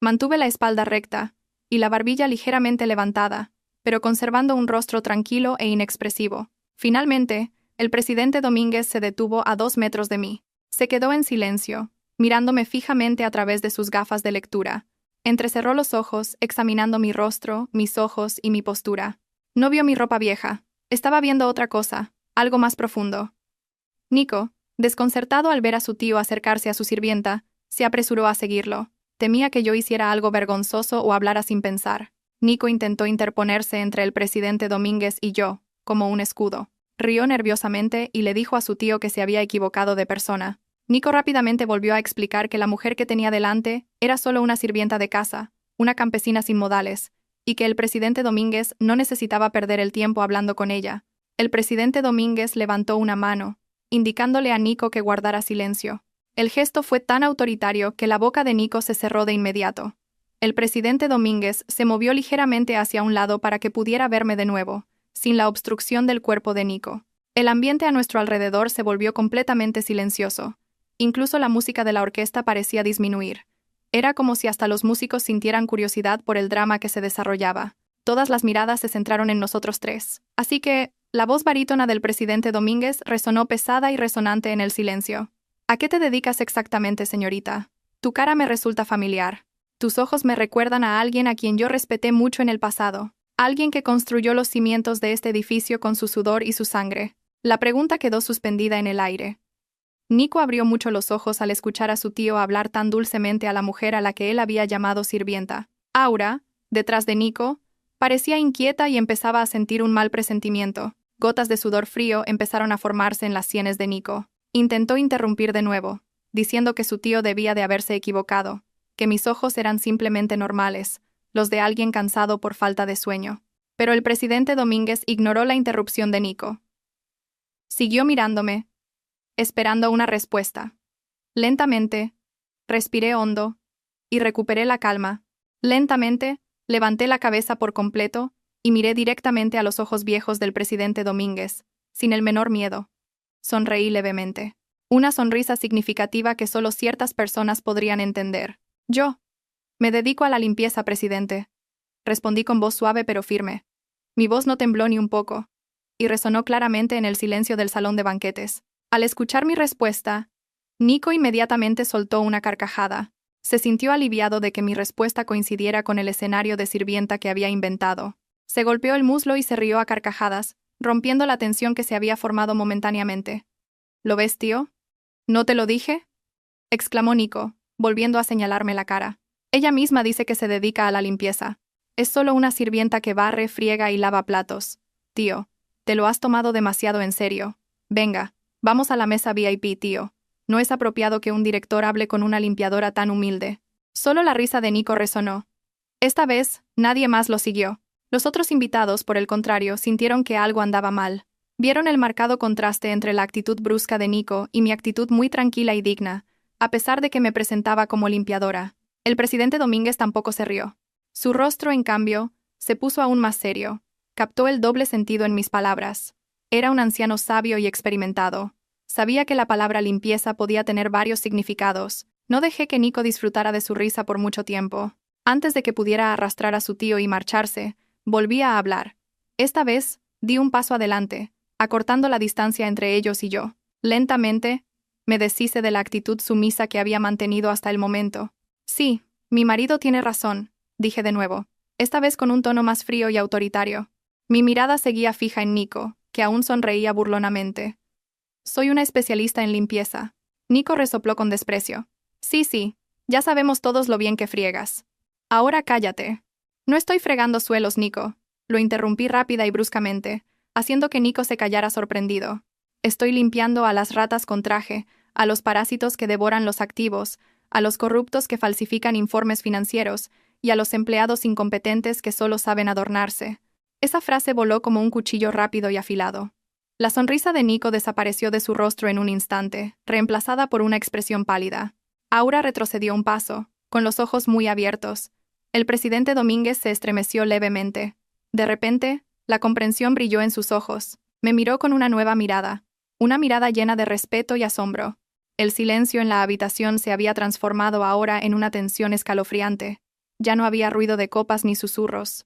Mantuve la espalda recta y la barbilla ligeramente levantada, pero conservando un rostro tranquilo e inexpresivo. Finalmente, el presidente Domínguez se detuvo a 2 metros de mí. Se quedó en silencio, mirándome fijamente a través de sus gafas de lectura. Entrecerró los ojos, examinando mi rostro, mis ojos y mi postura. No vio mi ropa vieja. Estaba viendo otra cosa, algo más profundo. Nico, desconcertado al ver a su tío acercarse a su sirvienta, se apresuró a seguirlo. Temía que yo hiciera algo vergonzoso o hablara sin pensar. Nico intentó interponerse entre el presidente Domínguez y yo, como un escudo. Rió nerviosamente y le dijo a su tío que se había equivocado de persona. Nico rápidamente volvió a explicar que la mujer que tenía delante era solo una sirvienta de casa, una campesina sin modales, y que el presidente Domínguez no necesitaba perder el tiempo hablando con ella. El presidente Domínguez levantó una mano, indicándole a Nico que guardara silencio. El gesto fue tan autoritario que la boca de Nico se cerró de inmediato. El presidente Domínguez se movió ligeramente hacia un lado para que pudiera verme de nuevo, sin la obstrucción del cuerpo de Nico. El ambiente a nuestro alrededor se volvió completamente silencioso. Incluso la música de la orquesta parecía disminuir. Era como si hasta los músicos sintieran curiosidad por el drama que se desarrollaba. Todas las miradas se centraron en nosotros tres. Así que, la voz barítona del presidente Domínguez resonó pesada y resonante en el silencio. ¿A qué te dedicas exactamente, señorita? Tu cara me resulta familiar. Tus ojos me recuerdan a alguien a quien yo respeté mucho en el pasado. Alguien que construyó los cimientos de este edificio con su sudor y su sangre. La pregunta quedó suspendida en el aire. Nico abrió mucho los ojos al escuchar a su tío hablar tan dulcemente a la mujer a la que él había llamado sirvienta. Aura, detrás de Nico, parecía inquieta y empezaba a sentir un mal presentimiento. Gotas de sudor frío empezaron a formarse en las sienes de Nico. Intentó interrumpir de nuevo, diciendo que su tío debía de haberse equivocado, que mis ojos eran simplemente normales, los de alguien cansado por falta de sueño. Pero el presidente Domínguez ignoró la interrupción de Nico. Siguió mirándome, esperando una respuesta. Lentamente, respiré hondo y recuperé la calma. Lentamente, levanté la cabeza por completo y miré directamente a los ojos viejos del presidente Domínguez, sin el menor miedo. Sonreí levemente. Una sonrisa significativa que solo ciertas personas podrían entender. Yo me dedico a la limpieza, presidente. Respondí con voz suave pero firme. Mi voz no tembló ni un poco, y resonó claramente en el silencio del salón de banquetes. Al escuchar mi respuesta, Nico inmediatamente soltó una carcajada. Se sintió aliviado de que mi respuesta coincidiera con el escenario de sirvienta que había inventado. Se golpeó el muslo y se rió a carcajadas, rompiendo la tensión que se había formado momentáneamente. ¿Lo ves, tío? ¿No te lo dije?, exclamó Nico, volviendo a señalarme la cara. Ella misma dice que se dedica a la limpieza. Es solo una sirvienta que barre, friega y lava platos. Tío, te lo has tomado demasiado en serio. Venga, vamos a la mesa VIP, tío. No es apropiado que un director hable con una limpiadora tan humilde. Solo la risa de Nico resonó. Esta vez, nadie más lo siguió. Los otros invitados, por el contrario, sintieron que algo andaba mal. Vieron el marcado contraste entre la actitud brusca de Nico y mi actitud muy tranquila y digna, a pesar de que me presentaba como limpiadora. El presidente Domínguez tampoco se rió. Su rostro, en cambio, se puso aún más serio. Captó el doble sentido en mis palabras. Era un anciano sabio y experimentado. Sabía que la palabra limpieza podía tener varios significados. No dejé que Nico disfrutara de su risa por mucho tiempo. Antes de que pudiera arrastrar a su tío y marcharse, volví a hablar. Esta vez, di un paso adelante, acortando la distancia entre ellos y yo. Lentamente, me deshice de la actitud sumisa que había mantenido hasta el momento. Sí, mi marido tiene razón, dije de nuevo, esta vez con un tono más frío y autoritario. Mi mirada seguía fija en Nico, que aún sonreía burlonamente. Soy una especialista en limpieza. Nico resopló con desprecio. Sí, ya sabemos todos lo bien que friegas. Ahora cállate. No estoy fregando suelos, Nico. Lo interrumpí rápida y bruscamente, haciendo que Nico se callara sorprendido. Estoy limpiando a las ratas con traje, a los parásitos que devoran los activos, a los corruptos que falsifican informes financieros y a los empleados incompetentes que solo saben adornarse. Esa frase voló como un cuchillo rápido y afilado. La sonrisa de Nico desapareció de su rostro en un instante, reemplazada por una expresión pálida. Aura retrocedió un paso, con los ojos muy abiertos. El presidente Domínguez se estremeció levemente. De repente, la comprensión brilló en sus ojos. Me miró con una nueva mirada, una mirada llena de respeto y asombro. El silencio en la habitación se había transformado ahora en una tensión escalofriante. Ya no había ruido de copas ni susurros.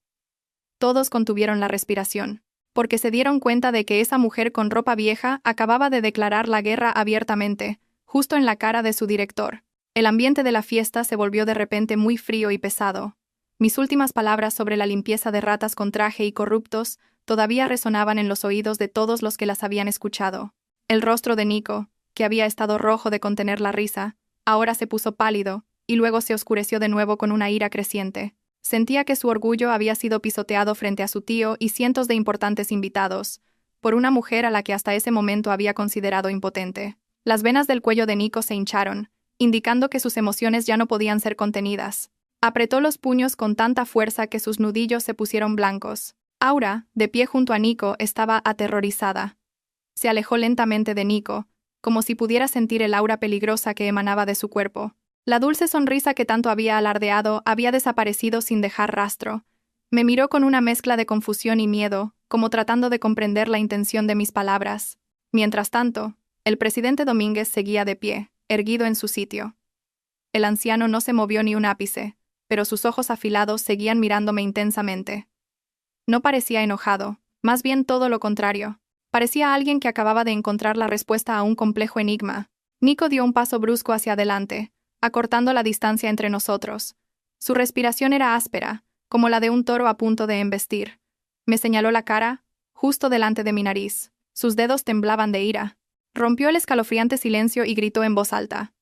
Todos contuvieron la respiración, porque se dieron cuenta de que esa mujer con ropa vieja acababa de declarar la guerra abiertamente, justo en la cara de su director. El ambiente de la fiesta se volvió de repente muy frío y pesado. Mis últimas palabras sobre la limpieza de ratas con traje y corruptos todavía resonaban en los oídos de todos los que las habían escuchado. El rostro de Nico, que había estado rojo de contener la risa, ahora se puso pálido, y luego se oscureció de nuevo con una ira creciente. Sentía que su orgullo había sido pisoteado frente a su tío y cientos de importantes invitados, por una mujer a la que hasta ese momento había considerado impotente. Las venas del cuello de Nico se hincharon, indicando que sus emociones ya no podían ser contenidas. Apretó los puños con tanta fuerza que sus nudillos se pusieron blancos. Aura, de pie junto a Nico, estaba aterrorizada. Se alejó lentamente de Nico, como si pudiera sentir el aura peligrosa que emanaba de su cuerpo. La dulce sonrisa que tanto había alardeado había desaparecido sin dejar rastro. Me miró con una mezcla de confusión y miedo, como tratando de comprender la intención de mis palabras. Mientras tanto, el presidente Domínguez seguía de pie, erguido en su sitio. El anciano no se movió ni un ápice, pero sus ojos afilados seguían mirándome intensamente. No parecía enojado, más bien todo lo contrario. Parecía alguien que acababa de encontrar la respuesta a un complejo enigma. Nico dio un paso brusco hacia adelante, acortando la distancia entre nosotros. Su respiración era áspera, como la de un toro a punto de embestir. Me señaló la cara, justo delante de mi nariz. Sus dedos temblaban de ira. Rompió el escalofriante silencio y gritó en voz alta.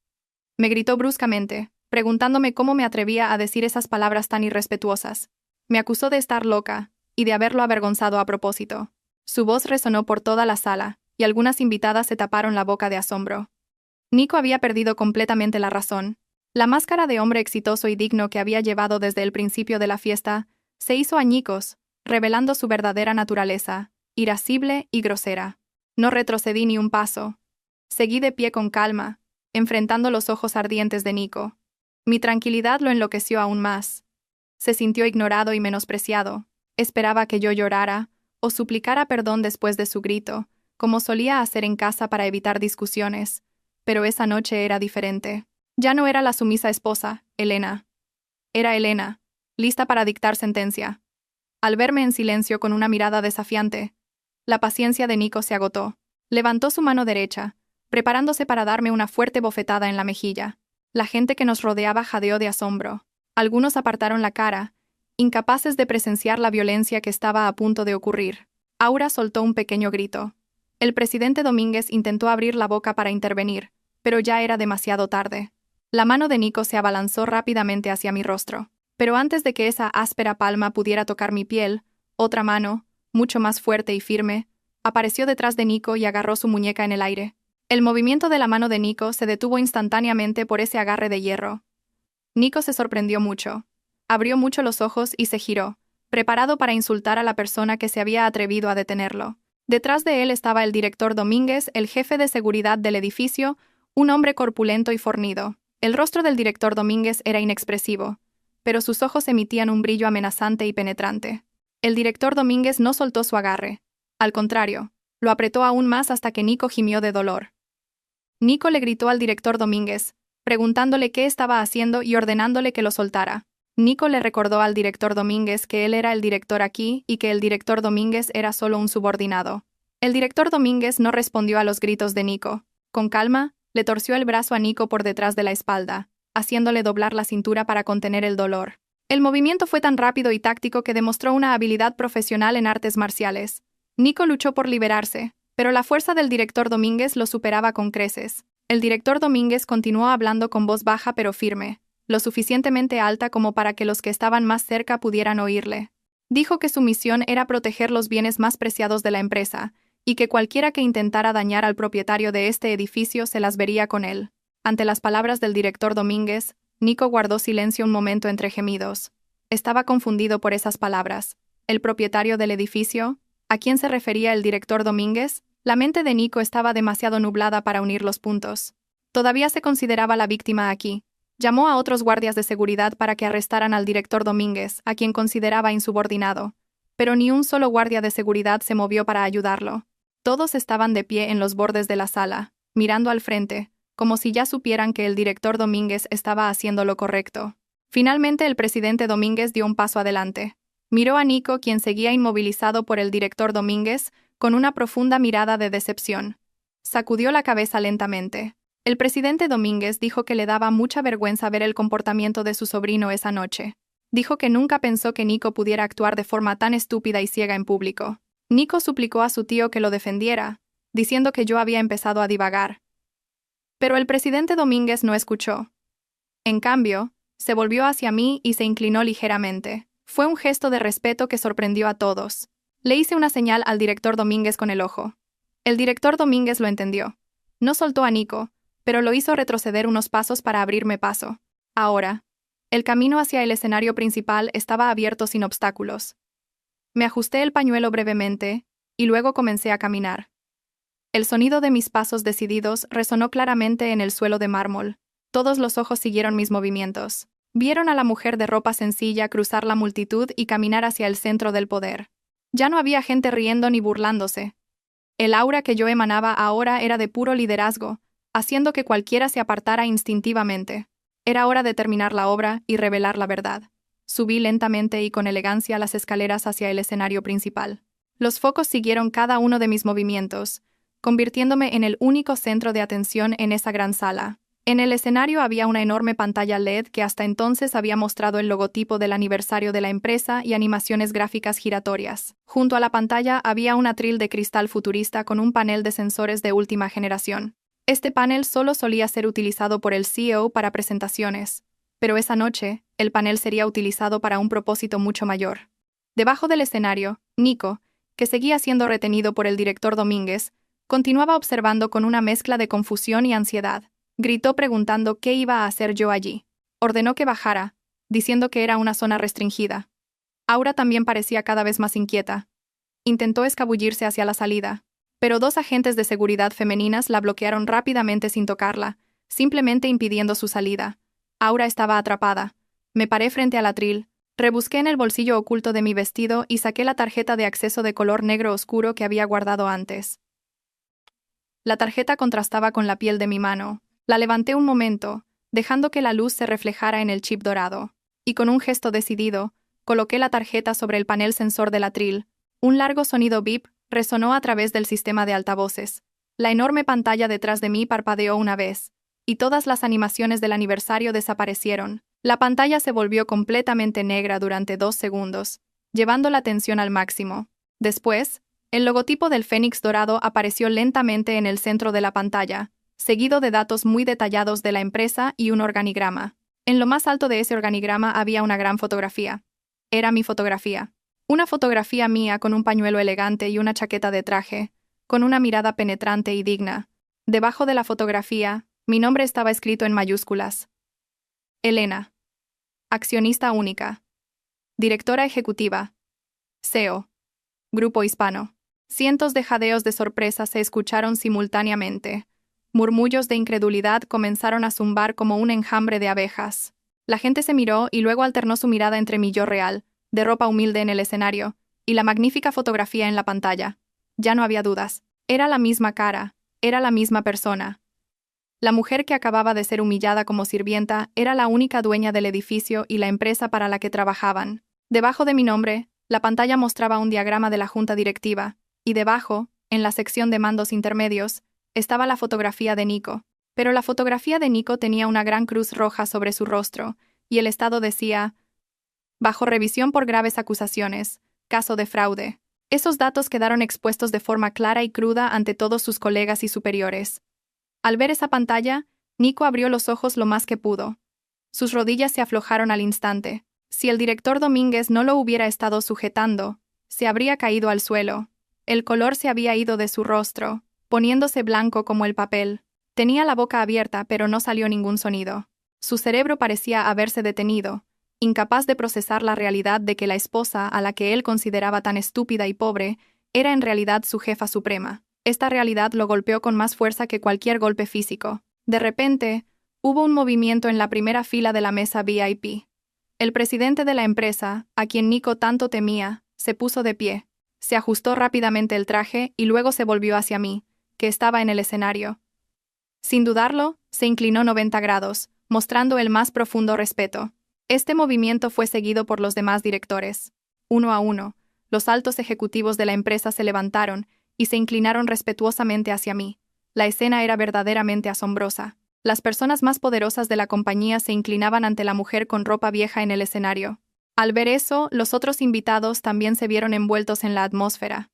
Me gritó bruscamente, preguntándome cómo me atrevía a decir esas palabras tan irrespetuosas. Me acusó de estar loca, y de haberlo avergonzado a propósito. Su voz resonó por toda la sala, y algunas invitadas se taparon la boca de asombro. Nico había perdido completamente la razón. La máscara de hombre exitoso y digno que había llevado desde el principio de la fiesta se hizo añicos, revelando su verdadera naturaleza, irascible y grosera. No retrocedí ni un paso. Seguí de pie con calma, enfrentando los ojos ardientes de Nico. Mi tranquilidad lo enloqueció aún más. Se sintió ignorado y menospreciado. Esperaba que yo llorara o suplicara perdón después de su grito, como solía hacer en casa para evitar discusiones. Pero esa noche era diferente. Ya no era la sumisa esposa, Elena. Era Elena, lista para dictar sentencia. Al verme en silencio con una mirada desafiante, la paciencia de Nico se agotó. Levantó su mano derecha, preparándose para darme una fuerte bofetada en la mejilla. La gente que nos rodeaba jadeó de asombro. Algunos apartaron la cara, incapaces de presenciar la violencia que estaba a punto de ocurrir. Aura soltó un pequeño grito. El presidente Domínguez intentó abrir la boca para intervenir, pero ya era demasiado tarde. La mano de Nico se abalanzó rápidamente hacia mi rostro. Pero antes de que esa áspera palma pudiera tocar mi piel, otra mano, mucho más fuerte y firme, apareció detrás de Nico y agarró su muñeca en el aire. El movimiento de la mano de Nico se detuvo instantáneamente por ese agarre de hierro. Nico se sorprendió mucho. Abrió mucho los ojos y se giró, preparado para insultar a la persona que se había atrevido a detenerlo. Detrás de él estaba el director Domínguez, el jefe de seguridad del edificio, un hombre corpulento y fornido. El rostro del director Domínguez era inexpresivo, pero sus ojos emitían un brillo amenazante y penetrante. El director Domínguez no soltó su agarre. Al contrario, lo apretó aún más hasta que Nico gimió de dolor. Nico le gritó al director Domínguez, preguntándole qué estaba haciendo y ordenándole que lo soltara. Nico le recordó al director Domínguez que él era el director aquí y que el director Domínguez era solo un subordinado. El director Domínguez no respondió a los gritos de Nico. Con calma, le torció el brazo a Nico por detrás de la espalda, haciéndole doblar la cintura para contener el dolor. El movimiento fue tan rápido y táctico que demostró una habilidad profesional en artes marciales. Nico luchó por liberarse, pero la fuerza del director Domínguez lo superaba con creces. El director Domínguez continuó hablando con voz baja pero firme, lo suficientemente alta como para que los que estaban más cerca pudieran oírle. Dijo que su misión era proteger los bienes más preciados de la empresa, y que cualquiera que intentara dañar al propietario de este edificio se las vería con él. Ante las palabras del director Domínguez, Nico guardó silencio un momento entre gemidos. Estaba confundido por esas palabras. ¿El propietario del edificio? ¿A quién se refería el director Domínguez? La mente de Nico estaba demasiado nublada para unir los puntos. Todavía se consideraba la víctima aquí. Llamó a otros guardias de seguridad para que arrestaran al director Domínguez, a quien consideraba insubordinado. Pero ni un solo guardia de seguridad se movió para ayudarlo. Todos estaban de pie en los bordes de la sala, mirando al frente, como si ya supieran que el director Domínguez estaba haciendo lo correcto. Finalmente el presidente Domínguez dio un paso adelante. Miró a Nico, quien seguía inmovilizado por el director Domínguez, con una profunda mirada de decepción. Sacudió la cabeza lentamente. El presidente Domínguez dijo que le daba mucha vergüenza ver el comportamiento de su sobrino esa noche. Dijo que nunca pensó que Nico pudiera actuar de forma tan estúpida y ciega en público. Nico suplicó a su tío que lo defendiera, diciendo que yo había empezado a divagar. Pero el presidente Domínguez no escuchó. En cambio, se volvió hacia mí y se inclinó ligeramente. Fue un gesto de respeto que sorprendió a todos. Le hice una señal al director Domínguez con el ojo. El director Domínguez lo entendió. No soltó a Nico, pero lo hizo retroceder unos pasos para abrirme paso. Ahora, el camino hacia el escenario principal estaba abierto sin obstáculos. Me ajusté el pañuelo brevemente, y luego comencé a caminar. El sonido de mis pasos decididos resonó claramente en el suelo de mármol. Todos los ojos siguieron mis movimientos. Vieron a la mujer de ropa sencilla cruzar la multitud y caminar hacia el centro del poder. Ya no había gente riendo ni burlándose. El aura que yo emanaba ahora era de puro liderazgo, haciendo que cualquiera se apartara instintivamente. Era hora de terminar la obra y revelar la verdad. Subí lentamente y con elegancia las escaleras hacia el escenario principal. Los focos siguieron cada uno de mis movimientos, convirtiéndome en el único centro de atención en esa gran sala. En el escenario había una enorme pantalla LED que hasta entonces había mostrado el logotipo del aniversario de la empresa y animaciones gráficas giratorias. Junto a la pantalla había un atril de cristal futurista con un panel de sensores de última generación. Este panel solo solía ser utilizado por el CEO para presentaciones, pero esa noche, el panel sería utilizado para un propósito mucho mayor. Debajo del escenario, Nico, que seguía siendo retenido por el director Domínguez, continuaba observando con una mezcla de confusión y ansiedad. Gritó preguntando qué iba a hacer yo allí. Ordenó que bajara, diciendo que era una zona restringida. Aura también parecía cada vez más inquieta. Intentó escabullirse hacia la salida, pero 2 agentes de seguridad femeninas la bloquearon rápidamente sin tocarla, simplemente impidiendo su salida. Aura estaba atrapada. Me paré frente al atril, rebusqué en el bolsillo oculto de mi vestido y saqué la tarjeta de acceso de color negro oscuro que había guardado antes. La tarjeta contrastaba con la piel de mi mano. La levanté un momento, dejando que la luz se reflejara en el chip dorado, y con un gesto decidido, coloqué la tarjeta sobre el panel sensor del atril. Un largo sonido bip resonó a través del sistema de altavoces. La enorme pantalla detrás de mí parpadeó una vez, y todas las animaciones del aniversario desaparecieron. La pantalla se volvió completamente negra durante 2 segundos, llevando la tensión al máximo. Después, el logotipo del Fénix dorado apareció lentamente en el centro de la pantalla, seguido de datos muy detallados de la empresa y un organigrama. En lo más alto de ese organigrama había una gran fotografía. Era mi fotografía. Una fotografía mía con un pañuelo elegante y una chaqueta de traje, con una mirada penetrante y digna. Debajo de la fotografía, mi nombre estaba escrito en mayúsculas. Elena. Accionista única. Directora ejecutiva. SEO. Grupo hispano. Cientos de jadeos de sorpresa se escucharon simultáneamente. Murmullos de incredulidad comenzaron a zumbar como un enjambre de abejas. La gente se miró y luego alternó su mirada entre mi yo real, de ropa humilde en el escenario, y la magnífica fotografía en la pantalla. Ya no había dudas. Era la misma cara, era la misma persona. La mujer que acababa de ser humillada como sirvienta era la única dueña del edificio y la empresa para la que trabajaban. Debajo de mi nombre, la pantalla mostraba un diagrama de la junta directiva, y debajo, en la sección de mandos intermedios, estaba la fotografía de Nico. Pero la fotografía de Nico tenía una gran cruz roja sobre su rostro, y el estado decía: bajo revisión por graves acusaciones, caso de fraude. Esos datos quedaron expuestos de forma clara y cruda ante todos sus colegas y superiores. Al ver esa pantalla, Nico abrió los ojos lo más que pudo. Sus rodillas se aflojaron al instante. Si el director Domínguez no lo hubiera estado sujetando, se habría caído al suelo. El color se había ido de su rostro, poniéndose blanco como el papel. Tenía la boca abierta, pero no salió ningún sonido. Su cerebro parecía haberse detenido, incapaz de procesar la realidad de que la esposa a la que él consideraba tan estúpida y pobre era en realidad su jefa suprema. Esta realidad lo golpeó con más fuerza que cualquier golpe físico. De repente, hubo un movimiento en la primera fila de la mesa VIP. El presidente de la empresa, a quien Nico tanto temía, se puso de pie. Se ajustó rápidamente el traje y luego se volvió hacia mí, que estaba en el escenario. Sin dudarlo, se inclinó 90 grados, mostrando el más profundo respeto. Este movimiento fue seguido por los demás directores. Uno a uno, los altos ejecutivos de la empresa se levantaron y se inclinaron respetuosamente hacia mí. La escena era verdaderamente asombrosa. Las personas más poderosas de la compañía se inclinaban ante la mujer con ropa vieja en el escenario. Al ver eso, los otros invitados también se vieron envueltos en la atmósfera.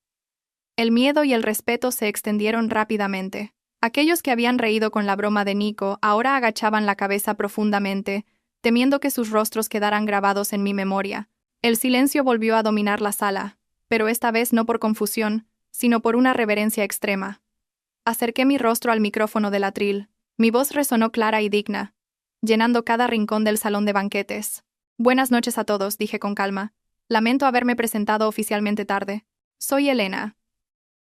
El miedo y el respeto se extendieron rápidamente. Aquellos que habían reído con la broma de Nico ahora agachaban la cabeza profundamente, temiendo que sus rostros quedaran grabados en mi memoria. El silencio volvió a dominar la sala, pero esta vez no por confusión, sino por una reverencia extrema. Acerqué mi rostro al micrófono del atril. Mi voz resonó clara y digna, llenando cada rincón del salón de banquetes. Buenas noches a todos, dije con calma. Lamento haberme presentado oficialmente tarde. Soy Elena.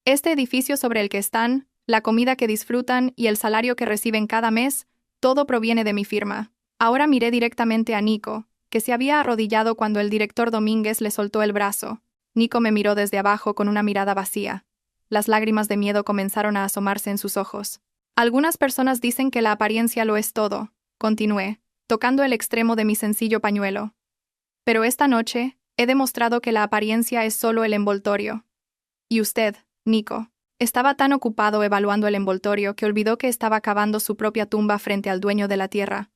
Este edificio sobre el que están, la comida que disfrutan y el salario que reciben cada mes, todo proviene de mi firma. Ahora miré directamente a Nico, que se había arrodillado cuando el director Domínguez le soltó el brazo. Nico me miró desde abajo con una mirada vacía. Las lágrimas de miedo comenzaron a asomarse en sus ojos. Algunas personas dicen que la apariencia lo es todo, continué, tocando el extremo de mi sencillo pañuelo. Pero esta noche, he demostrado que la apariencia es solo el envoltorio. Y usted, Nico, estaba tan ocupado evaluando el envoltorio que olvidó que estaba cavando su propia tumba frente al dueño de la tierra.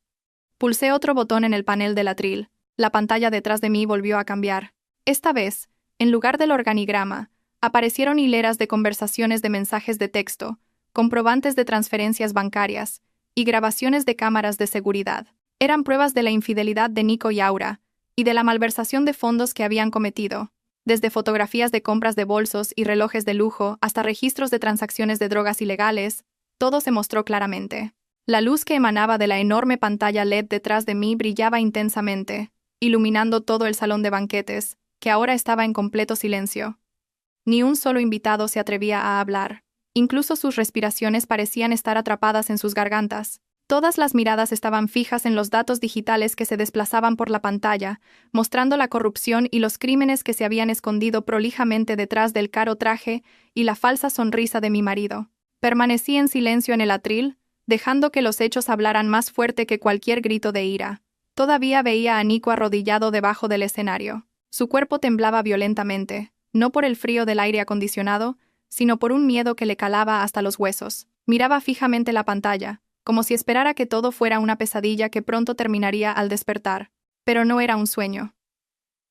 Pulsé otro botón en el panel del atril. La pantalla detrás de mí volvió a cambiar. Esta vez, en lugar del organigrama, aparecieron hileras de conversaciones de mensajes de texto, comprobantes de transferencias bancarias y grabaciones de cámaras de seguridad. Eran pruebas de la infidelidad de Nico y Aura y de la malversación de fondos que habían cometido, desde fotografías de compras de bolsos y relojes de lujo hasta registros de transacciones de drogas ilegales. Todo se mostró claramente. La luz que emanaba de la enorme pantalla LED detrás de mí brillaba intensamente, iluminando todo el salón de banquetes, que ahora estaba en completo silencio. Ni un solo invitado se atrevía a hablar. Incluso sus respiraciones parecían estar atrapadas en sus gargantas. Todas las miradas estaban fijas en los datos digitales que se desplazaban por la pantalla, mostrando la corrupción y los crímenes que se habían escondido prolijamente detrás del caro traje y la falsa sonrisa de mi marido. Permanecí en silencio en el atril, dejando que los hechos hablaran más fuerte que cualquier grito de ira. Todavía veía a Nico arrodillado debajo del escenario. Su cuerpo temblaba violentamente, no por el frío del aire acondicionado, sino por un miedo que le calaba hasta los huesos. Miraba fijamente la pantalla, como si esperara que todo fuera una pesadilla que pronto terminaría al despertar. Pero no era un sueño.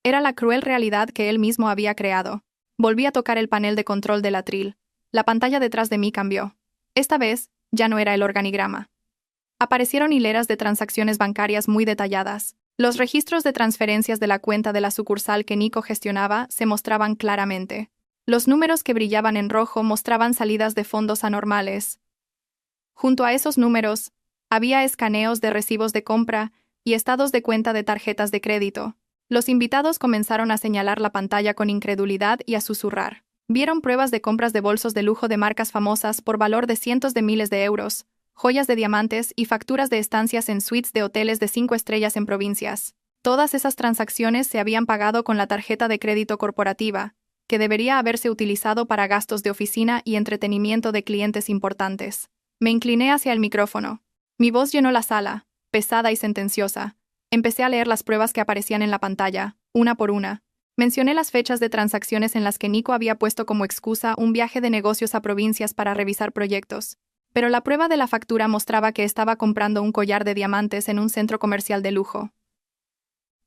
Era la cruel realidad que él mismo había creado. Volví a tocar el panel de control del atril. La pantalla detrás de mí cambió. Esta vez, ya no era el organigrama. Aparecieron hileras de transacciones bancarias muy detalladas. Los registros de transferencias de la cuenta de la sucursal que Nico gestionaba se mostraban claramente. Los números que brillaban en rojo mostraban salidas de fondos anormales. Junto a esos números, había escaneos de recibos de compra y estados de cuenta de tarjetas de crédito. Los invitados comenzaron a señalar la pantalla con incredulidad y a susurrar. Vieron pruebas de compras de bolsos de lujo de marcas famosas por valor de cientos de miles de euros, joyas de diamantes y facturas de estancias en suites de hoteles de 5 estrellas en provincias. Todas esas transacciones se habían pagado con la tarjeta de crédito corporativa, que debería haberse utilizado para gastos de oficina y entretenimiento de clientes importantes. Me incliné hacia el micrófono. Mi voz llenó la sala, pesada y sentenciosa. Empecé a leer las pruebas que aparecían en la pantalla, una por una. Mencioné las fechas de transacciones en las que Nico había puesto como excusa un viaje de negocios a provincias para revisar proyectos. Pero la prueba de la factura mostraba que estaba comprando un collar de diamantes en un centro comercial de lujo.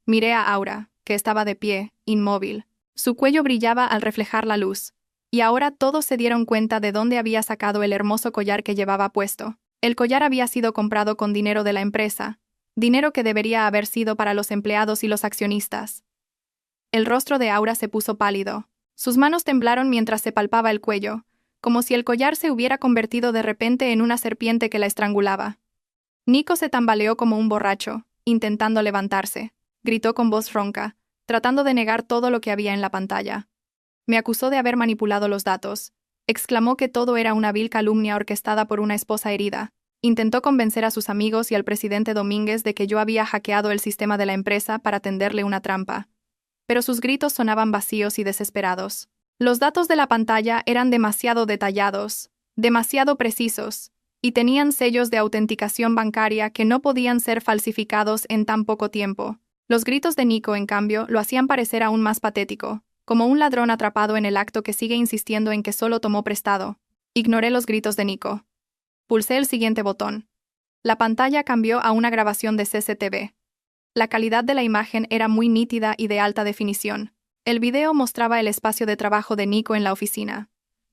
Miré a Aura, que estaba de pie, inmóvil. Su cuello brillaba al reflejar la luz. Y ahora todos se dieron cuenta de dónde había sacado el hermoso collar que llevaba puesto. El collar había sido comprado con dinero de la empresa, dinero que debería haber sido para los empleados y los accionistas. El rostro de Aura se puso pálido. Sus manos temblaron mientras se palpaba el cuello, como si el collar se hubiera convertido de repente en una serpiente que la estrangulaba. Nico se tambaleó como un borracho, intentando levantarse. Gritó con voz ronca, tratando de negar todo lo que había en la pantalla. Me acusó de haber manipulado los datos. Exclamó que todo era una vil calumnia orquestada por una esposa herida. Intentó convencer a sus amigos y al presidente Domínguez de que yo había hackeado el sistema de la empresa para tenderle una trampa. Pero sus gritos sonaban vacíos y desesperados. Los datos de la pantalla eran demasiado detallados, demasiado precisos, y tenían sellos de autenticación bancaria que no podían ser falsificados en tan poco tiempo. Los gritos de Nico, en cambio, lo hacían parecer aún más patético, como un ladrón atrapado en el acto que sigue insistiendo en que solo tomó prestado. Ignoré los gritos de Nico. Pulsé el siguiente botón. La pantalla cambió a una grabación de CCTV. La calidad de la imagen era muy nítida y de alta definición. El video mostraba el espacio de trabajo de Nico en la oficina.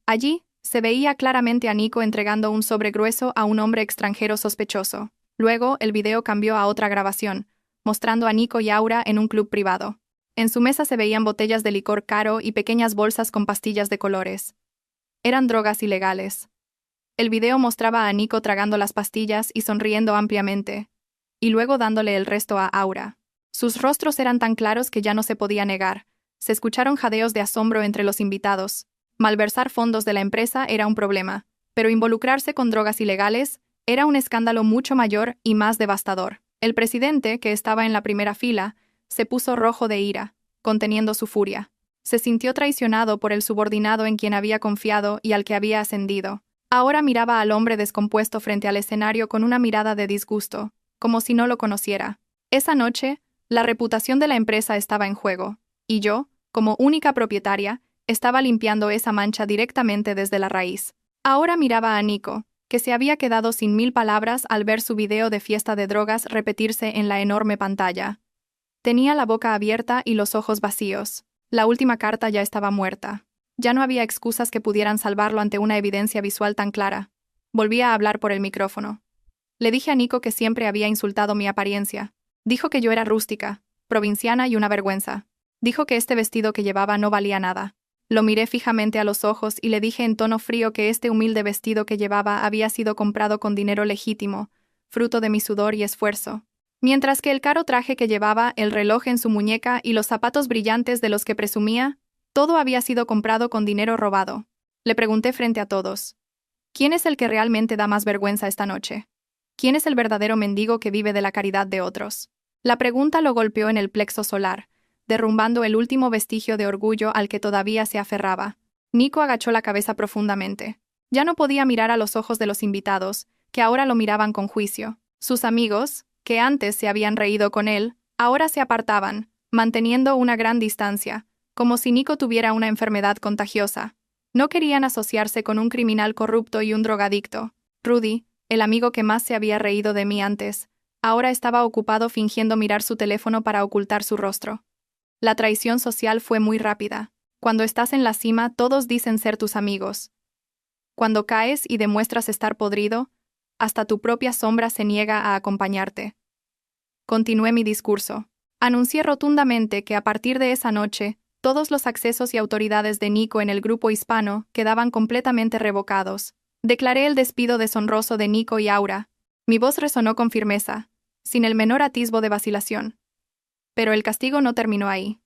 Allí, se veía claramente a Nico entregando un sobre grueso a un hombre extranjero sospechoso. Luego, el video cambió a otra grabación, mostrando a Nico y Aura en un club privado. En su mesa se veían botellas de licor caro y pequeñas bolsas con pastillas de colores. Eran drogas ilegales. El video mostraba a Nico tragando las pastillas y sonriendo ampliamente, y luego dándole el resto a Aura. Sus rostros eran tan claros que ya no se podía negar. Se escucharon jadeos de asombro entre los invitados. Malversar fondos de la empresa era un problema, pero involucrarse con drogas ilegales era un escándalo mucho mayor y más devastador. El presidente, que estaba en la primera fila, se puso rojo de ira, conteniendo su furia. Se sintió traicionado por el subordinado en quien había confiado y al que había ascendido. Ahora miraba al hombre descompuesto frente al escenario con una mirada de disgusto, como si no lo conociera. Esa noche, la reputación de la empresa estaba en juego, y yo, como única propietaria, estaba limpiando esa mancha directamente desde la raíz. Ahora miraba a Nico, que se había quedado sin 1000 palabras al ver su video de fiesta de drogas repetirse en la enorme pantalla. Tenía la boca abierta y los ojos vacíos. La última carta ya estaba muerta. Ya no había excusas que pudieran salvarlo ante una evidencia visual tan clara. Volví a hablar por el micrófono. Le dije a Nico que siempre había insultado mi apariencia. Dijo que yo era rústica, provinciana y una vergüenza. Dijo que este vestido que llevaba no valía nada. Lo miré fijamente a los ojos y le dije en tono frío que este humilde vestido que llevaba había sido comprado con dinero legítimo, fruto de mi sudor y esfuerzo. Mientras que el caro traje que llevaba, el reloj en su muñeca y los zapatos brillantes de los que presumía, todo había sido comprado con dinero robado. Le pregunté frente a todos: ¿quién es el que realmente da más vergüenza esta noche? ¿Quién es el verdadero mendigo que vive de la caridad de otros? La pregunta lo golpeó en el plexo solar, derrumbando el último vestigio de orgullo al que todavía se aferraba. Nico agachó la cabeza profundamente. Ya no podía mirar a los ojos de los invitados, que ahora lo miraban con juicio. Sus amigos, que antes se habían reído con él, ahora se apartaban, manteniendo una gran distancia, como si Nico tuviera una enfermedad contagiosa. No querían asociarse con un criminal corrupto y un drogadicto. Rudy, el amigo que más se había reído de mí antes, ahora estaba ocupado fingiendo mirar su teléfono para ocultar su rostro. La traición social fue muy rápida. Cuando estás en la cima, todos dicen ser tus amigos. Cuando caes y demuestras estar podrido, hasta tu propia sombra se niega a acompañarte. Continué mi discurso. Anuncié rotundamente que a partir de esa noche, todos los accesos y autoridades de Nico en el grupo hispano quedaban completamente revocados. Declaré el despido deshonroso de Nico y Aura. Mi voz resonó con firmeza, sin el menor atisbo de vacilación. Pero el castigo no terminó ahí.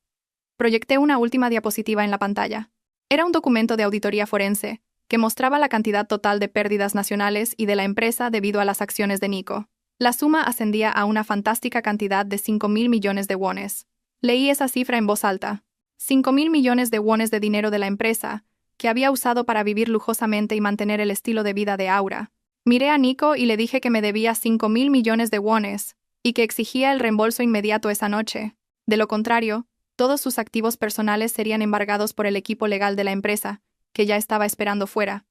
Proyecté una última diapositiva en la pantalla. Era un documento de auditoría forense, que mostraba la cantidad total de pérdidas nacionales y de la empresa debido a las acciones de Nico. La suma ascendía a una fantástica cantidad de 5.000 millones de wones. Leí esa cifra en voz alta. 5.000 millones de wones de dinero de la empresa, que había usado para vivir lujosamente y mantener el estilo de vida de Aura. Miré a Nico y le dije que me debía 5.000 millones de wones, y que exigía el reembolso inmediato esa noche. De lo contrario, todos sus activos personales serían embargados por el equipo legal de la empresa, que ya estaba esperando fuera.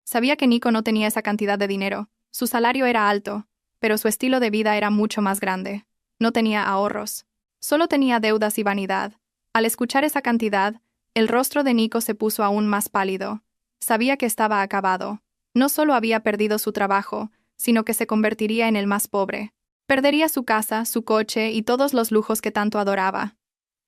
Sabía que Nico no tenía esa cantidad de dinero. Su salario era alto, pero su estilo de vida era mucho más grande. No tenía ahorros. Solo tenía deudas y vanidad. Al escuchar esa cantidad, el rostro de Nico se puso aún más pálido. Sabía que estaba acabado. No solo había perdido su trabajo, sino que se convertiría en el más pobre. Perdería su casa, su coche y todos los lujos que tanto adoraba.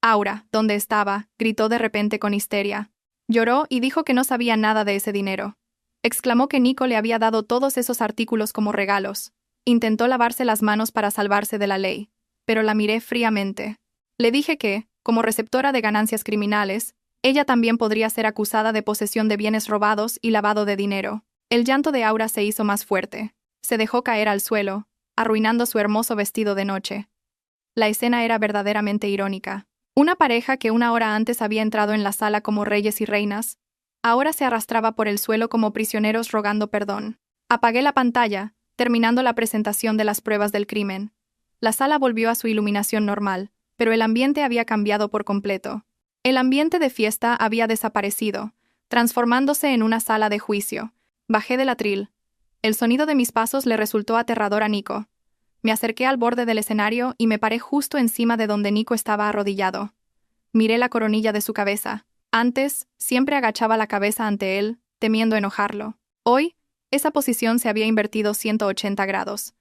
Aura, ¿dónde estaba?, gritó de repente con histeria. Lloró y dijo que no sabía nada de ese dinero. Exclamó que Nico le había dado todos esos artículos como regalos. Intentó lavarse las manos para salvarse de la ley, pero la miré fríamente. Le dije que, como receptora de ganancias criminales, ella también podría ser acusada de posesión de bienes robados y lavado de dinero. El llanto de Aura se hizo más fuerte. Se dejó caer al suelo, arruinando su hermoso vestido de noche. La escena era verdaderamente irónica. Una pareja que una hora antes había entrado en la sala como reyes y reinas, ahora se arrastraba por el suelo como prisioneros rogando perdón. Apagué la pantalla, terminando la presentación de las pruebas del crimen. La sala volvió a su iluminación normal, pero el ambiente había cambiado por completo. El ambiente de fiesta había desaparecido, transformándose en una sala de juicio. Bajé del atril. El sonido de mis pasos le resultó aterrador a Nico. Me acerqué al borde del escenario y me paré justo encima de donde Nico estaba arrodillado. Miré la coronilla de su cabeza. Antes, siempre agachaba la cabeza ante él, temiendo enojarlo. Hoy, esa posición se había invertido 180 grados.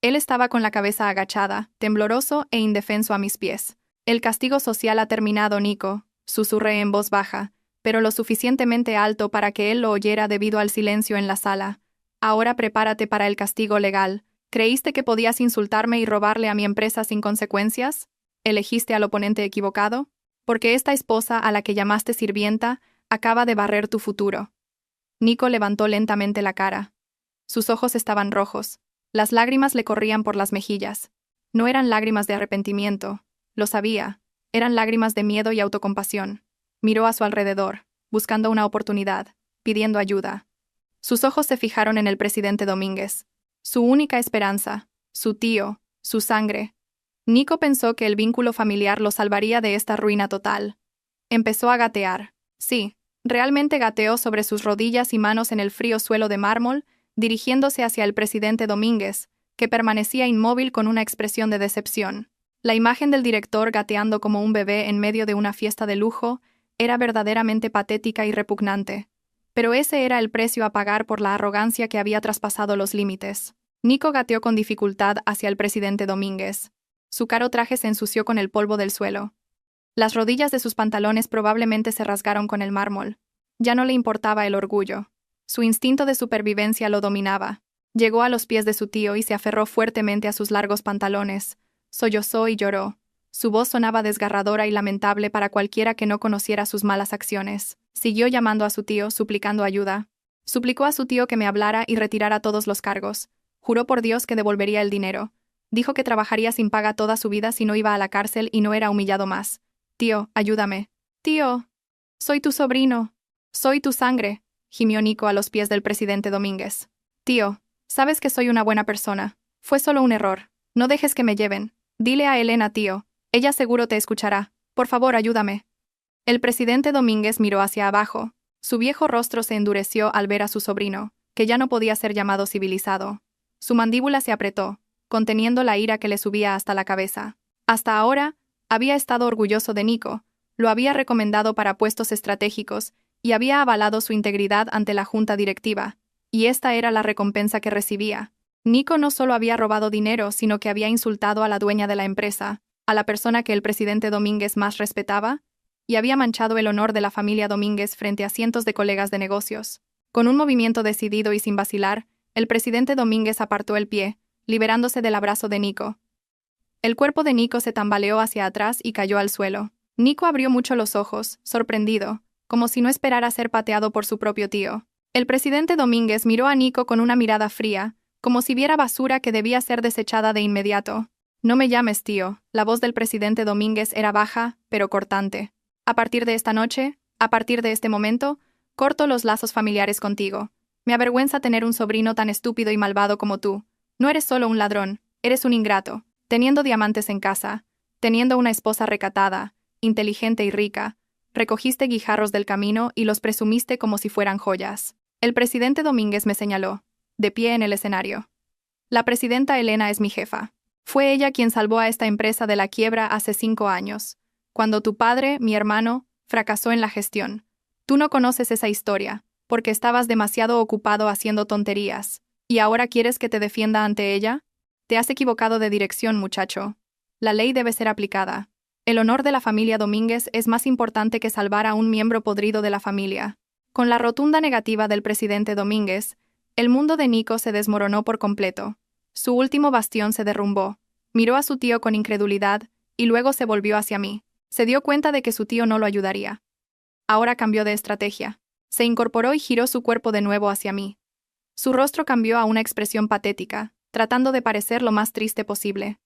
Él estaba con la cabeza agachada, tembloroso e indefenso a mis pies. El castigo social ha terminado, Nico, susurré en voz baja, pero lo suficientemente alto para que él lo oyera debido al silencio en la sala. Ahora prepárate para el castigo legal. ¿Creíste que podías insultarme y robarle a mi empresa sin consecuencias? ¿Elegiste al oponente equivocado? Porque esta esposa a la que llamaste sirvienta acaba de barrer tu futuro. Nico levantó lentamente la cara. Sus ojos estaban rojos. Las lágrimas le corrían por las mejillas. No eran lágrimas de arrepentimiento. Lo sabía. Eran lágrimas de miedo y autocompasión. Miró a su alrededor, buscando una oportunidad, pidiendo ayuda. Sus ojos se fijaron en el presidente Domínguez. Su única esperanza, su tío, su sangre. Nico pensó que el vínculo familiar lo salvaría de esta ruina total. Empezó a gatear. Sí, realmente gateó sobre sus rodillas y manos en el frío suelo de mármol, dirigiéndose hacia el presidente Domínguez, que permanecía inmóvil con una expresión de decepción. La imagen del director gateando como un bebé en medio de una fiesta de lujo era verdaderamente patética y repugnante. Pero ese era el precio a pagar por la arrogancia que había traspasado los límites. Nico gateó con dificultad hacia el presidente Domínguez. Su caro traje se ensució con el polvo del suelo. Las rodillas de sus pantalones probablemente se rasgaron con el mármol. Ya no le importaba el orgullo. Su instinto de supervivencia lo dominaba. Llegó a los pies de su tío y se aferró fuertemente a sus largos pantalones. Sollozó y lloró. Su voz sonaba desgarradora y lamentable para cualquiera que no conociera sus malas acciones. Siguió llamando a su tío, suplicando ayuda. Suplicó a su tío que me hablara y retirara todos los cargos. Juró por Dios que devolvería el dinero. Dijo que trabajaría sin paga toda su vida si no iba a la cárcel y no era humillado más. Tío, ayúdame. Tío, soy tu sobrino. Soy tu sangre, gimió Nico a los pies del presidente Domínguez. Tío, sabes que soy una buena persona. Fue solo un error. No dejes que me lleven. Dile a Elena, tío. Ella seguro te escuchará. Por favor, ayúdame. El presidente Domínguez miró hacia abajo. Su viejo rostro se endureció al ver a su sobrino, que ya no podía ser llamado civilizado. Su mandíbula se apretó, conteniendo la ira que le subía hasta la cabeza. Hasta ahora, había estado orgulloso de Nico, lo había recomendado para puestos estratégicos y había avalado su integridad ante la junta directiva, y esta era la recompensa que recibía. Nico no solo había robado dinero, sino que había insultado a la dueña de la empresa, a la persona que el presidente Domínguez más respetaba, y había manchado el honor de la familia Domínguez frente a cientos de colegas de negocios. Con un movimiento decidido y sin vacilar, el presidente Domínguez apartó el pie, liberándose del abrazo de Nico. El cuerpo de Nico se tambaleó hacia atrás y cayó al suelo. Nico abrió mucho los ojos, sorprendido, como si no esperara ser pateado por su propio tío. El presidente Domínguez miró a Nico con una mirada fría, como si viera basura que debía ser desechada de inmediato. No me llames tío. La voz del presidente Domínguez era baja, pero cortante. A partir de esta noche, a partir de este momento, corto los lazos familiares contigo. Me avergüenza tener un sobrino tan estúpido y malvado como tú. No eres solo un ladrón, eres un ingrato. Teniendo diamantes en casa, teniendo una esposa recatada, inteligente y rica, recogiste guijarros del camino y los presumiste como si fueran joyas. El presidente Domínguez me señaló, de pie en el escenario. La presidenta Elena es mi jefa. Fue ella quien salvó a esta empresa de la quiebra hace 5 años, cuando tu padre, mi hermano, fracasó en la gestión. Tú no conoces esa historia, porque estabas demasiado ocupado haciendo tonterías. ¿Y ahora quieres que te defienda ante ella? Te has equivocado de dirección, muchacho. La ley debe ser aplicada. El honor de la familia Domínguez es más importante que salvar a un miembro podrido de la familia. Con la rotunda negativa del presidente Domínguez, el mundo de Nico se desmoronó por completo. Su último bastión se derrumbó. Miró a su tío con incredulidad y luego se volvió hacia mí. Se dio cuenta de que su tío no lo ayudaría. Ahora cambió de estrategia. Se incorporó y giró su cuerpo de nuevo hacia mí. Su rostro cambió a una expresión patética, tratando de parecer lo más triste posible.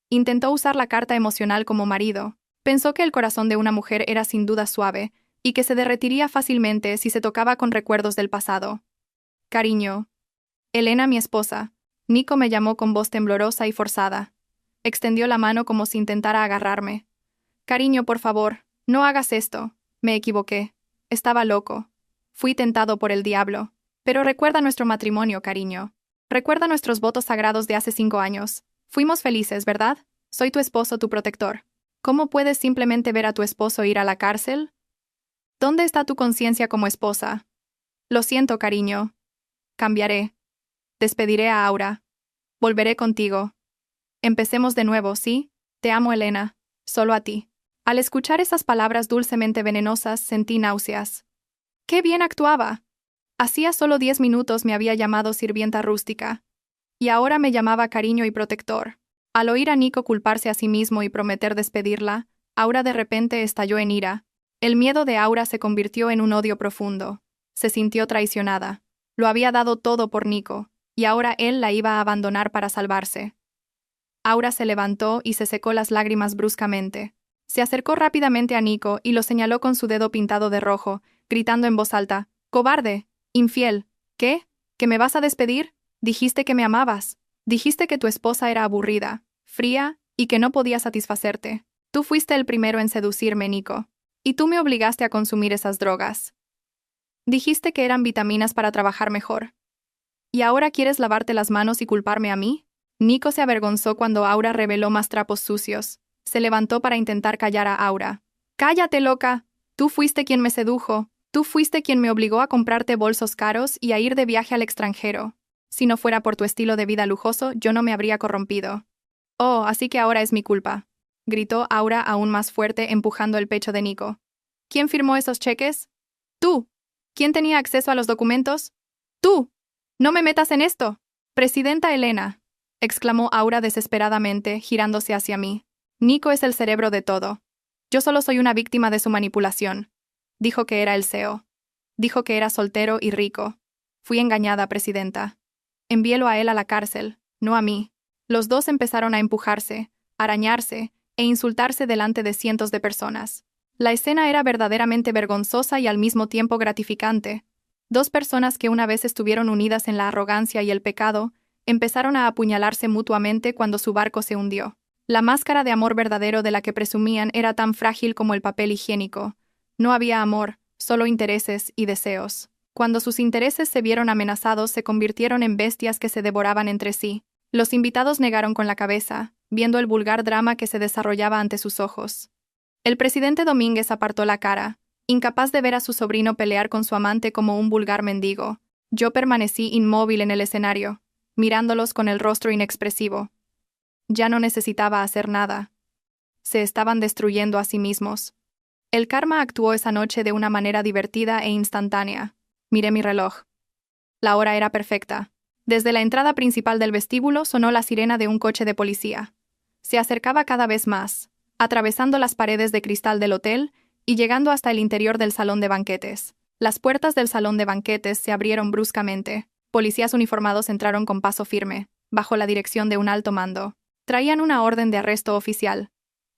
Intentó usar la carta emocional como marido. Pensó que el corazón de una mujer era sin duda suave y que se derretiría fácilmente si se tocaba con recuerdos del pasado. Cariño. Elena, mi esposa. Nico me llamó con voz temblorosa y forzada. Extendió la mano como si intentara agarrarme. Cariño, por favor, no hagas esto. Me equivoqué. Estaba loco. Fui tentado por el diablo. Pero recuerda nuestro matrimonio, cariño. Recuerda nuestros votos sagrados de hace 5 años. Fuimos felices, ¿verdad? Soy tu esposo, tu protector. ¿Cómo puedes simplemente ver a tu esposo ir a la cárcel? ¿Dónde está tu conciencia como esposa? Lo siento, cariño. Cambiaré. Despediré a Aura. Volveré contigo. Empecemos de nuevo, ¿sí? Te amo, Elena. Solo a ti. Al escuchar esas palabras dulcemente venenosas, sentí náuseas. ¡Qué bien actuaba! Hacía solo 10 minutos me había llamado sirvienta rústica. Y ahora me llamaba cariño y protector. Al oír a Nico culparse a sí mismo y prometer despedirla, Aura de repente estalló en ira. El miedo de Aura se convirtió en un odio profundo. Se sintió traicionada. Lo había dado todo por Nico, y ahora él la iba a abandonar para salvarse. Aura se levantó y se secó las lágrimas bruscamente. Se acercó rápidamente a Nico y lo señaló con su dedo pintado de rojo, gritando en voz alta, «¡Cobarde! ¡Infiel! ¿Qué? ¿Que me vas a despedir? Dijiste que me amabas. Dijiste que tu esposa era aburrida, fría y que no podía satisfacerte. Tú fuiste el primero en seducirme, Nico. Y tú me obligaste a consumir esas drogas. Dijiste que eran vitaminas para trabajar mejor. ¿Y ahora quieres lavarte las manos y culparme a mí?» Nico se avergonzó cuando Aura reveló más trapos sucios. Se levantó para intentar callar a Aura. «¡Cállate, loca! Tú fuiste quien me sedujo. Tú fuiste quien me obligó a comprarte bolsos caros y a ir de viaje al extranjero. Si no fuera por tu estilo de vida lujoso, yo no me habría corrompido». «Oh, así que ahora es mi culpa», gritó Aura aún más fuerte, empujando el pecho de Nico. «¿Quién firmó esos cheques? Tú. ¿Quién tenía acceso a los documentos? Tú. No me metas en esto. Presidenta Elena», exclamó Aura desesperadamente, girándose hacia mí. «Nico es el cerebro de todo. Yo solo soy una víctima de su manipulación. Dijo que era el CEO. Dijo que era soltero y rico. Fui engañada, presidenta. Envíelo a él a la cárcel, no a mí». Los dos empezaron a empujarse, arañarse e insultarse delante de cientos de personas. La escena era verdaderamente vergonzosa y al mismo tiempo gratificante. 2 personas que una vez estuvieron unidas en la arrogancia y el pecado, empezaron a apuñalarse mutuamente cuando su barco se hundió. La máscara de amor verdadero de la que presumían era tan frágil como el papel higiénico. No había amor, solo intereses y deseos. Cuando sus intereses se vieron amenazados, se convirtieron en bestias que se devoraban entre sí. Los invitados negaron con la cabeza, viendo el vulgar drama que se desarrollaba ante sus ojos. El presidente Domínguez apartó la cara, incapaz de ver a su sobrino pelear con su amante como un vulgar mendigo. Yo permanecí inmóvil en el escenario, mirándolos con el rostro inexpresivo. Ya no necesitaba hacer nada. Se estaban destruyendo a sí mismos. El karma actuó esa noche de una manera divertida e instantánea. Miré mi reloj. La hora era perfecta. Desde la entrada principal del vestíbulo sonó la sirena de un coche de policía. Se acercaba cada vez más, atravesando las paredes de cristal del hotel y llegando hasta el interior del salón de banquetes. Las puertas del salón de banquetes se abrieron bruscamente. Policías uniformados entraron con paso firme, bajo la dirección de un alto mando. Traían una orden de arresto oficial.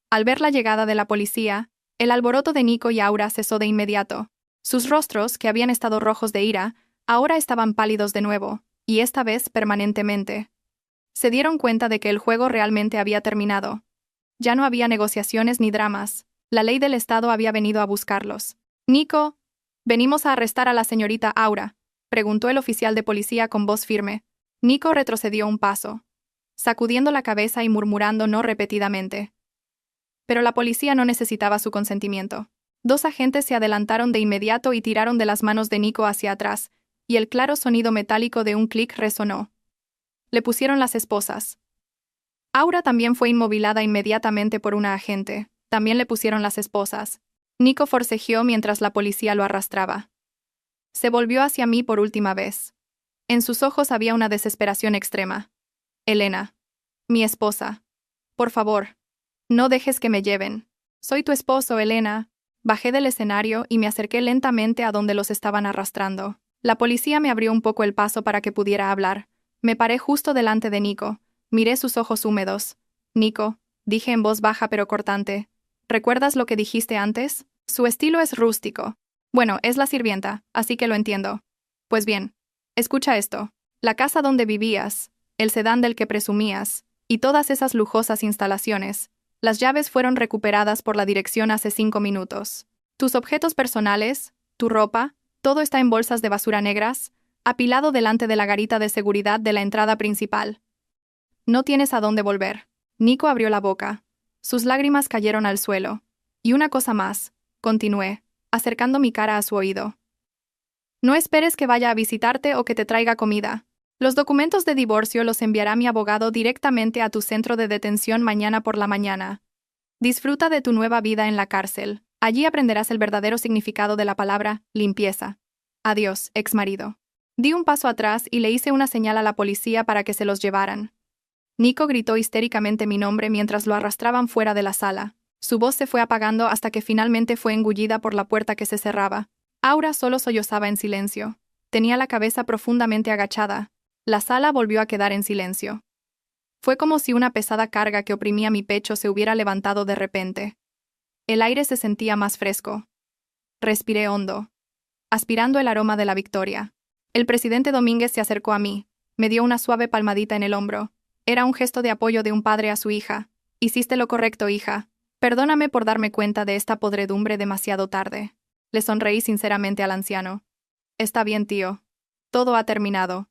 Al ver la llegada de la policía, el alboroto de Nico y Aura cesó de inmediato. Sus rostros, que habían estado rojos de ira, ahora estaban pálidos de nuevo, y esta vez permanentemente. Se dieron cuenta de que el juego realmente había terminado. Ya no había negociaciones ni dramas. La ley del Estado había venido a buscarlos. «Nico, venimos a arrestar a la señorita Aura», preguntó el oficial de policía con voz firme. Nico retrocedió un paso, sacudiendo la cabeza y murmurando no repetidamente. Pero la policía no necesitaba su consentimiento. 2 agentes se adelantaron de inmediato y tiraron de las manos de Nico hacia atrás, y el claro sonido metálico de un clic resonó. Le pusieron las esposas. Aura también fue inmovilada inmediatamente por una agente. También le pusieron las esposas. Nico forcejeó mientras la policía lo arrastraba. Se volvió hacia mí por última vez. En sus ojos había una desesperación extrema. «Elena, mi esposa. Por favor, no dejes que me lleven. Soy tu esposo, Elena». Bajé del escenario y me acerqué lentamente a donde los estaban arrastrando. La policía me abrió un poco el paso para que pudiera hablar. Me paré justo delante de Nico. Miré sus ojos húmedos. «Nico», dije en voz baja pero cortante, «¿recuerdas lo que dijiste antes? Su estilo es rústico. Bueno, es la sirvienta, así que lo entiendo. Pues bien, escucha esto. La casa donde vivías, el sedán del que presumías, y todas esas lujosas instalaciones, las llaves fueron recuperadas por la dirección hace 5 minutos. Tus objetos personales, tu ropa, todo está en bolsas de basura negras, apilado delante de la garita de seguridad de la entrada principal. No tienes a dónde volver». Nico abrió la boca. Sus lágrimas cayeron al suelo. «Y una cosa más», continué, acercando mi cara a su oído. «No esperes que vaya a visitarte o que te traiga comida. Los documentos de divorcio los enviará mi abogado directamente a tu centro de detención mañana por la mañana. Disfruta de tu nueva vida en la cárcel. Allí aprenderás el verdadero significado de la palabra limpieza. Adiós, exmarido». Di un paso atrás y le hice una señal a la policía para que se los llevaran. Nico gritó histéricamente mi nombre mientras lo arrastraban fuera de la sala. Su voz se fue apagando hasta que finalmente fue engullida por la puerta que se cerraba. Aura solo sollozaba en silencio. Tenía la cabeza profundamente agachada. La sala volvió a quedar en silencio. Fue como si una pesada carga que oprimía mi pecho se hubiera levantado de repente. El aire se sentía más fresco. Respiré hondo, aspirando el aroma de la victoria. El presidente Domínguez se acercó a mí, me dio una suave palmadita en el hombro. Era un gesto de apoyo de un padre a su hija. «Hiciste lo correcto, hija. Perdóname por darme cuenta de esta podredumbre demasiado tarde». Le sonreí sinceramente al anciano. «Está bien, tío. Todo ha terminado.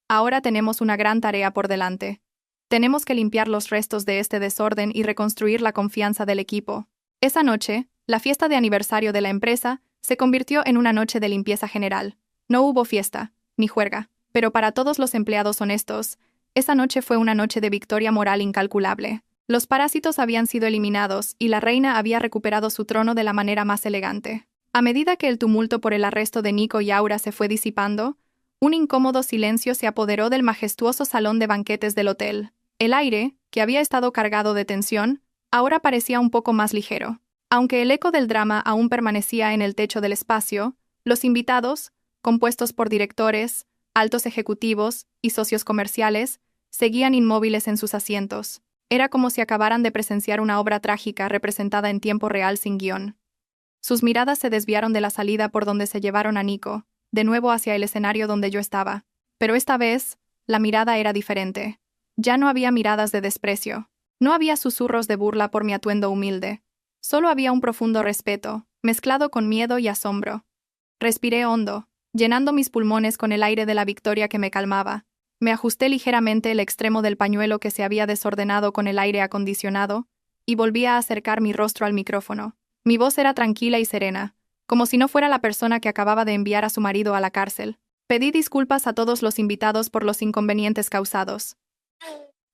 Ahora tenemos una gran tarea por delante. Tenemos que limpiar los restos de este desorden y reconstruir la confianza del equipo». Esa noche, la fiesta de aniversario de la empresa se convirtió en una noche de limpieza general. No hubo fiesta, ni juerga, pero para todos los empleados honestos, esa noche fue una noche de victoria moral incalculable. Los parásitos habían sido eliminados y la reina había recuperado su trono de la manera más elegante. A medida que el tumulto por el arresto de Nico y Aura se fue disipando, un incómodo silencio se apoderó del majestuoso salón de banquetes del hotel. El aire, que había estado cargado de tensión, ahora parecía un poco más ligero. Aunque el eco del drama aún permanecía en el techo del espacio, los invitados, compuestos por directores, altos ejecutivos y socios comerciales, seguían inmóviles en sus asientos. Era como si acabaran de presenciar una obra trágica representada en tiempo real sin guión. Sus miradas se desviaron de la salida por donde se llevaron a Nico, de nuevo hacia el escenario donde yo estaba. Pero esta vez, la mirada era diferente. Ya no había miradas de desprecio. No había susurros de burla por mi atuendo humilde. Solo había un profundo respeto, mezclado con miedo y asombro. Respiré hondo, llenando mis pulmones con el aire de la victoria que me calmaba. Me ajusté ligeramente el extremo del pañuelo que se había desordenado con el aire acondicionado y volví a acercar mi rostro al micrófono. Mi voz era tranquila y serena, como si no fuera la persona que acababa de enviar a su marido a la cárcel. Pedí disculpas a todos los invitados por los inconvenientes causados.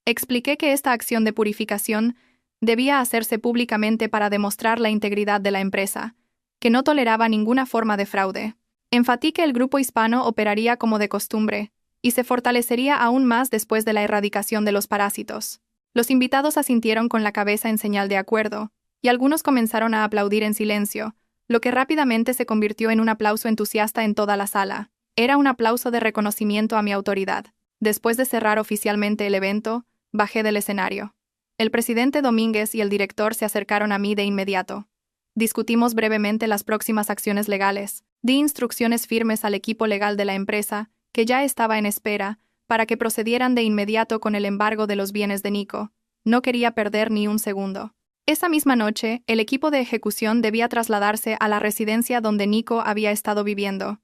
Expliqué que esta acción de purificación debía hacerse públicamente para demostrar la integridad de la empresa, que no toleraba ninguna forma de fraude. Enfatizé que el grupo hispano operaría como de costumbre y se fortalecería aún más después de la erradicación de los parásitos. Los invitados asintieron con la cabeza en señal de acuerdo, y algunos comenzaron a aplaudir en silencio, lo que rápidamente se convirtió en un aplauso entusiasta en toda la sala. Era un aplauso de reconocimiento a mi autoridad. Después de cerrar oficialmente el evento, bajé del escenario. El presidente Domínguez y el director se acercaron a mí de inmediato. Discutimos brevemente las próximas acciones legales. Di instrucciones firmes al equipo legal de la empresa, que ya estaba en espera, para que procedieran de inmediato con el embargo de los bienes de Nico. No quería perder ni un segundo. Esa misma noche, el equipo de ejecución debía trasladarse a la residencia donde Nico había estado viviendo.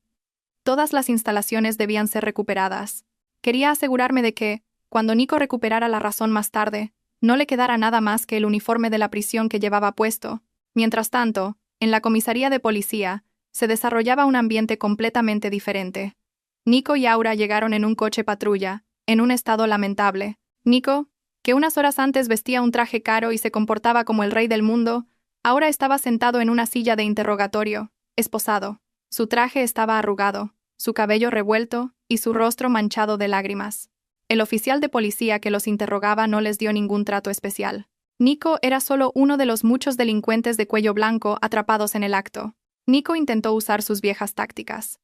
Todas las instalaciones debían ser recuperadas. Quería asegurarme de que, cuando Nico recuperara la razón más tarde, no le quedara nada más que el uniforme de la prisión que llevaba puesto. Mientras tanto, en la comisaría de policía, se desarrollaba un ambiente completamente diferente. Nico y Aura llegaron en un coche patrulla, en un estado lamentable. Nico, que unas horas antes vestía un traje caro y se comportaba como el rey del mundo, ahora estaba sentado en una silla de interrogatorio, esposado. Su traje estaba arrugado, su cabello revuelto y su rostro manchado de lágrimas. El oficial de policía que los interrogaba no les dio ningún trato especial. Nico era solo uno de los muchos delincuentes de cuello blanco atrapados en el acto. Nico intentó usar sus viejas tácticas.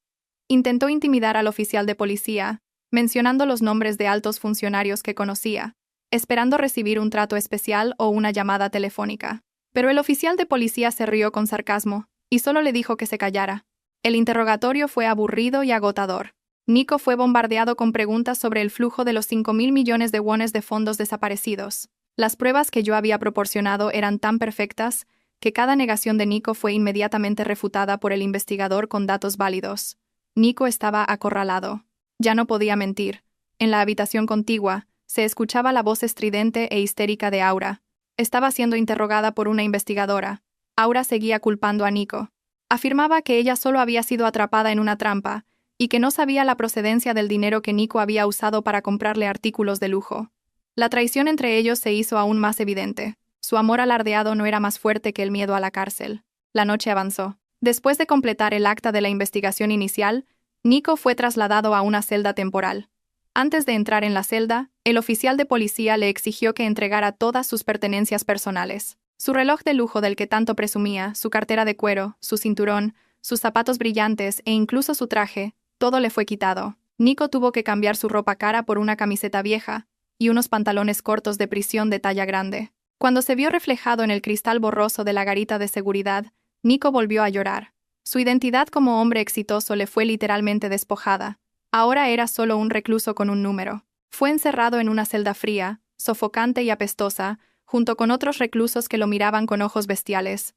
Intentó intimidar al oficial de policía, mencionando los nombres de altos funcionarios que conocía, esperando recibir un trato especial o una llamada telefónica. Pero el oficial de policía se rió con sarcasmo, y solo le dijo que se callara. El interrogatorio fue aburrido y agotador. Nico fue bombardeado con preguntas sobre el flujo de los 5.000 millones de wones de fondos desaparecidos. Las pruebas que yo había proporcionado eran tan perfectas que cada negación de Nico fue inmediatamente refutada por el investigador con datos válidos. Nico estaba acorralado. Ya no podía mentir. En la habitación contigua, se escuchaba la voz estridente e histérica de Aura. Estaba siendo interrogada por una investigadora. Aura seguía culpando a Nico. Afirmaba que ella solo había sido atrapada en una trampa y que no sabía la procedencia del dinero que Nico había usado para comprarle artículos de lujo. La traición entre ellos se hizo aún más evidente. Su amor alardeado no era más fuerte que el miedo a la cárcel. La noche avanzó. Después de completar el acta de la investigación inicial, Nico fue trasladado a una celda temporal. Antes de entrar en la celda, el oficial de policía le exigió que entregara todas sus pertenencias personales. Su reloj de lujo del que tanto presumía, su cartera de cuero, su cinturón, sus zapatos brillantes e incluso su traje, todo le fue quitado. Nico tuvo que cambiar su ropa cara por una camiseta vieja y unos pantalones cortos de prisión de talla grande. Cuando se vio reflejado en el cristal borroso de la garita de seguridad, Nico volvió a llorar. Su identidad como hombre exitoso le fue literalmente despojada. Ahora era solo un recluso con un número. Fue encerrado en una celda fría, sofocante y apestosa, junto con otros reclusos que lo miraban con ojos bestiales.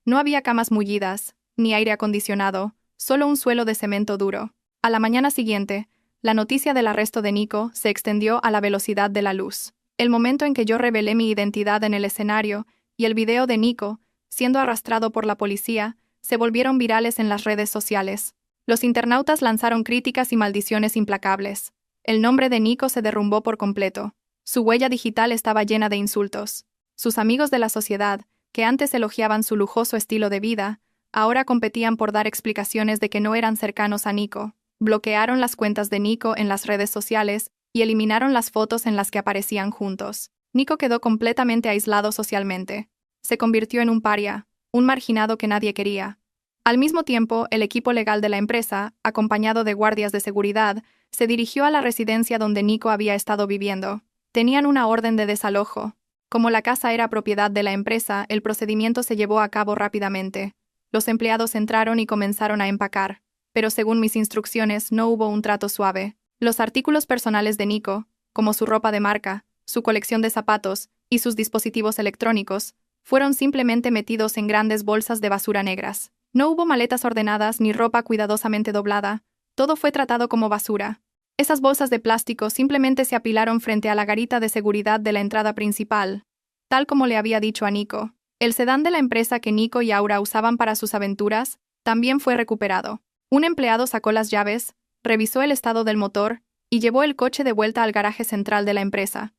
No había camas mullidas, ni aire acondicionado, solo un suelo de cemento duro. A la mañana siguiente, la noticia del arresto de Nico se extendió a la velocidad de la luz. El momento en que yo revelé mi identidad en el escenario y el video de Nico, siendo arrastrado por la policía, se volvieron virales en las redes sociales. Los internautas lanzaron críticas y maldiciones implacables. El nombre de Nico se derrumbó por completo. Su huella digital estaba llena de insultos. Sus amigos de la sociedad, que antes elogiaban su lujoso estilo de vida, ahora competían por dar explicaciones de que no eran cercanos a Nico. Bloquearon las cuentas de Nico en las redes sociales y eliminaron las fotos en las que aparecían juntos. Nico quedó completamente aislado socialmente. Se convirtió en un paria, un marginado que nadie quería. Al mismo tiempo, el equipo legal de la empresa, acompañado de guardias de seguridad, se dirigió a la residencia donde Nico había estado viviendo. Tenían una orden de desalojo. Como la casa era propiedad de la empresa, el procedimiento se llevó a cabo rápidamente. Los empleados entraron y comenzaron a empacar, pero según mis instrucciones no hubo un trato suave. Los artículos personales de Nico, como su ropa de marca, su colección de zapatos y sus dispositivos electrónicos, fueron simplemente metidos en grandes bolsas de basura negras. No hubo maletas ordenadas ni ropa cuidadosamente doblada, todo fue tratado como basura. Esas bolsas de plástico simplemente se apilaron frente a la garita de seguridad de la entrada principal, tal como le había dicho a Nico. El sedán de la empresa que Nico y Aura usaban para sus aventuras también fue recuperado. Un empleado sacó las llaves, revisó el estado del motor y llevó el coche de vuelta al garaje central de la empresa.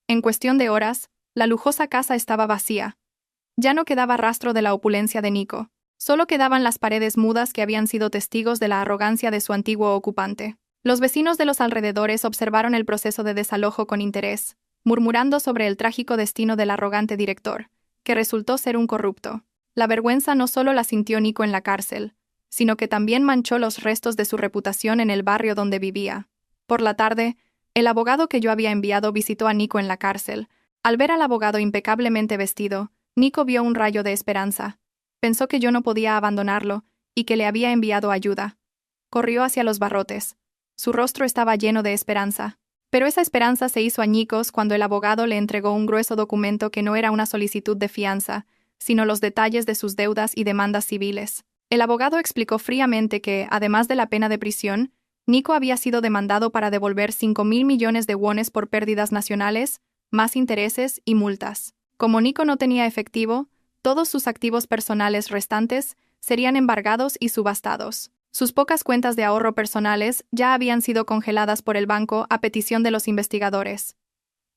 En cuestión de horas, la lujosa casa estaba vacía. Ya no quedaba rastro de la opulencia de Nico. Solo quedaban las paredes mudas que habían sido testigos de la arrogancia de su antiguo ocupante. Los vecinos de los alrededores observaron el proceso de desalojo con interés. murmurando sobre el trágico destino del arrogante director, que resultó ser un corrupto. La vergüenza no solo la sintió Nico en la cárcel, sino que también manchó los restos de su reputación en el barrio donde vivía. Por la tarde, el abogado que yo había enviado visitó a Nico en la cárcel. Al ver al abogado impecablemente vestido, Nico vio un rayo de esperanza. Pensó que yo no podía abandonarlo y que le había enviado ayuda. Corrió hacia los barrotes. Su rostro estaba lleno de esperanza. Pero esa esperanza se hizo añicos cuando el abogado le entregó un grueso documento que no era una solicitud de fianza, sino los detalles de sus deudas y demandas civiles. El abogado explicó fríamente que, además de la pena de prisión, Nico había sido demandado para devolver 5.000 millones de wones por pérdidas nacionales, más intereses y multas. Como Nico no tenía efectivo, todos sus activos personales restantes serían embargados y subastados. Sus pocas cuentas de ahorro personales ya habían sido congeladas por el banco a petición de los investigadores.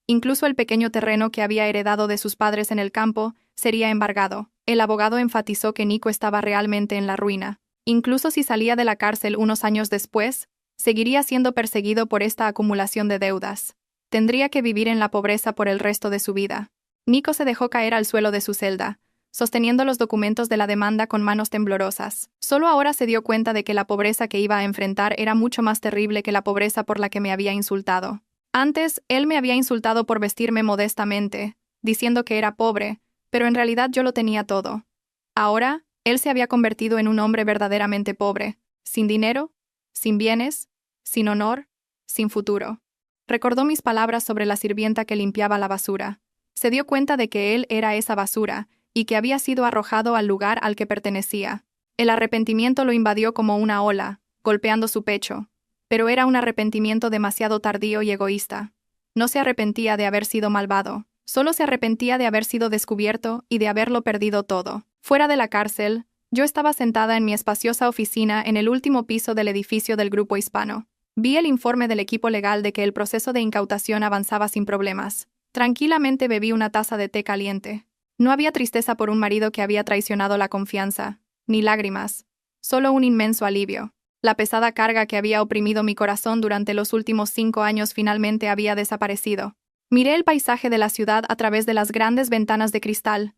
Incluso el pequeño terreno que había heredado de sus padres en el campo sería embargado. El abogado enfatizó que Nico estaba realmente en la ruina. Incluso si salía de la cárcel unos años después, seguiría siendo perseguido por esta acumulación de deudas. Tendría que vivir en la pobreza por el resto de su vida. Nico se dejó caer al suelo de su celda, sosteniendo los documentos de la demanda con manos temblorosas. Solo ahora se dio cuenta de que la pobreza que iba a enfrentar era mucho más terrible que la pobreza por la que me había insultado. Antes, él me había insultado por vestirme modestamente, diciendo que era pobre, pero en realidad yo lo tenía todo. Ahora, él se había convertido en un hombre verdaderamente pobre, sin dinero, sin bienes, sin honor, sin futuro. Recordó mis palabras sobre la sirvienta que limpiaba la basura. Se dio cuenta de que él era esa basura, y que había sido arrojado al lugar al que pertenecía. El arrepentimiento lo invadió como una ola, golpeando su pecho. Pero era un arrepentimiento demasiado tardío y egoísta. No se arrepentía de haber sido malvado, solo se arrepentía de haber sido descubierto y de haberlo perdido todo. Fuera de la cárcel, yo estaba sentada en mi espaciosa oficina en el último piso del edificio del Grupo Hispano. Vi el informe del equipo legal de que el proceso de incautación avanzaba sin problemas. Tranquilamente bebí una taza de té caliente. No había tristeza por un marido que había traicionado la confianza, ni lágrimas, solo un inmenso alivio. La pesada carga que había oprimido mi corazón durante los últimos 5 años finalmente había desaparecido. Miré el paisaje de la ciudad a través de las grandes ventanas de cristal.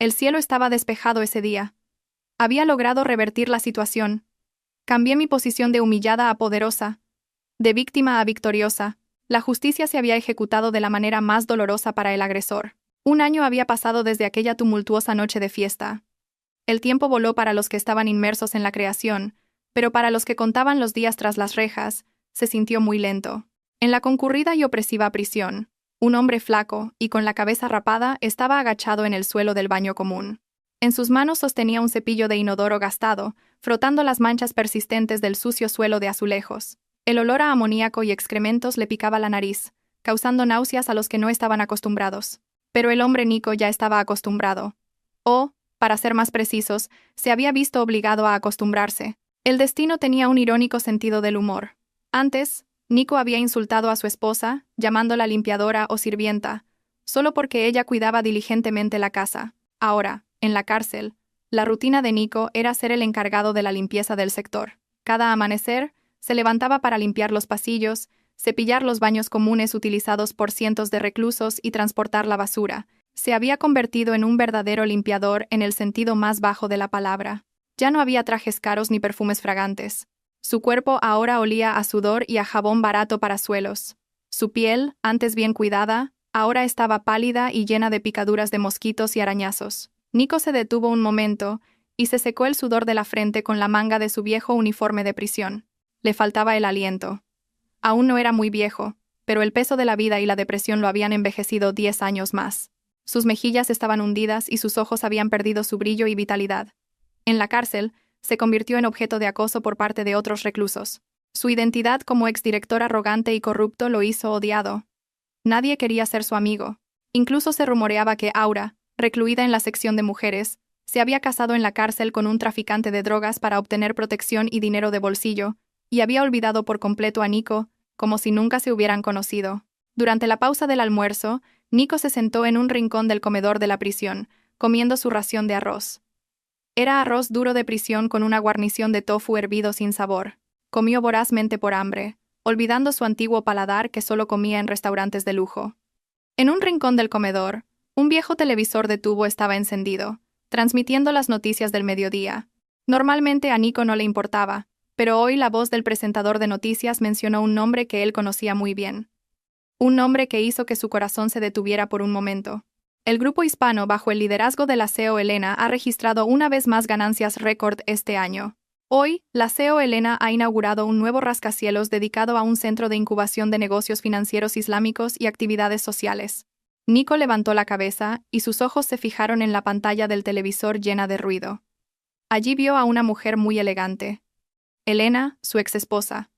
El cielo estaba despejado ese día. Había logrado revertir la situación. Cambié mi posición de humillada a poderosa, de víctima a victoriosa. La justicia se había ejecutado de la manera más dolorosa para el agresor. 1 año había pasado desde aquella tumultuosa noche de fiesta. El tiempo voló para los que estaban inmersos en la creación, pero para los que contaban los días tras las rejas, se sintió muy lento. En la concurrida y opresiva prisión, un hombre flaco y con la cabeza rapada estaba agachado en el suelo del baño común. En sus manos sostenía un cepillo de inodoro gastado, frotando las manchas persistentes del sucio suelo de azulejos. El olor a amoníaco y excrementos le picaba la nariz, causando náuseas a los que no estaban acostumbrados. Pero el hombre Nico ya estaba acostumbrado. O, para ser más precisos, se había visto obligado a acostumbrarse. El destino tenía un irónico sentido del humor. Antes, Nico había insultado a su esposa, llamándola limpiadora o sirvienta, solo porque ella cuidaba diligentemente la casa. Ahora, en la cárcel, la rutina de Nico era ser el encargado de la limpieza del sector. Cada amanecer, se levantaba para limpiar los pasillos, cepillar los baños comunes utilizados por cientos de reclusos y transportar la basura. Se había convertido en un verdadero limpiador en el sentido más bajo de la palabra. Ya no había trajes caros ni perfumes fragantes. Su cuerpo ahora olía a sudor y a jabón barato para suelos. Su piel, antes bien cuidada, ahora estaba pálida y llena de picaduras de mosquitos y arañazos. Nico se detuvo un momento y se secó el sudor de la frente con la manga de su viejo uniforme de prisión. Le faltaba el aliento. Aún no era muy viejo, pero el peso de la vida y la depresión lo habían envejecido 10 años más. Sus mejillas estaban hundidas y sus ojos habían perdido su brillo y vitalidad. En la cárcel, se convirtió en objeto de acoso por parte de otros reclusos. Su identidad como exdirector arrogante y corrupto lo hizo odiado. Nadie quería ser su amigo. Incluso se rumoreaba que Aura, recluida en la sección de mujeres, se había casado en la cárcel con un traficante de drogas para obtener protección y dinero de bolsillo, y había olvidado por completo a Nico, como si nunca se hubieran conocido. Durante la pausa del almuerzo, Nico se sentó en un rincón del comedor de la prisión, comiendo su ración de arroz. Era arroz duro de prisión con una guarnición de tofu hervido sin sabor. Comió vorazmente por hambre, olvidando su antiguo paladar que solo comía en restaurantes de lujo. En un rincón del comedor, un viejo televisor de tubo estaba encendido, transmitiendo las noticias del mediodía. Normalmente a Nico no le importaba, pero hoy la voz del presentador de noticias mencionó un nombre que él conocía muy bien. Un nombre que hizo que su corazón se detuviera por un momento. El grupo hispano bajo el liderazgo de la CEO Elena ha registrado una vez más ganancias récord este año. Hoy, la CEO Elena ha inaugurado un nuevo rascacielos dedicado a un centro de incubación de negocios financieros islámicos y actividades sociales. Nico levantó la cabeza y sus ojos se fijaron en la pantalla del televisor llena de ruido. Allí vio a una mujer muy elegante. Elena, su exesposa.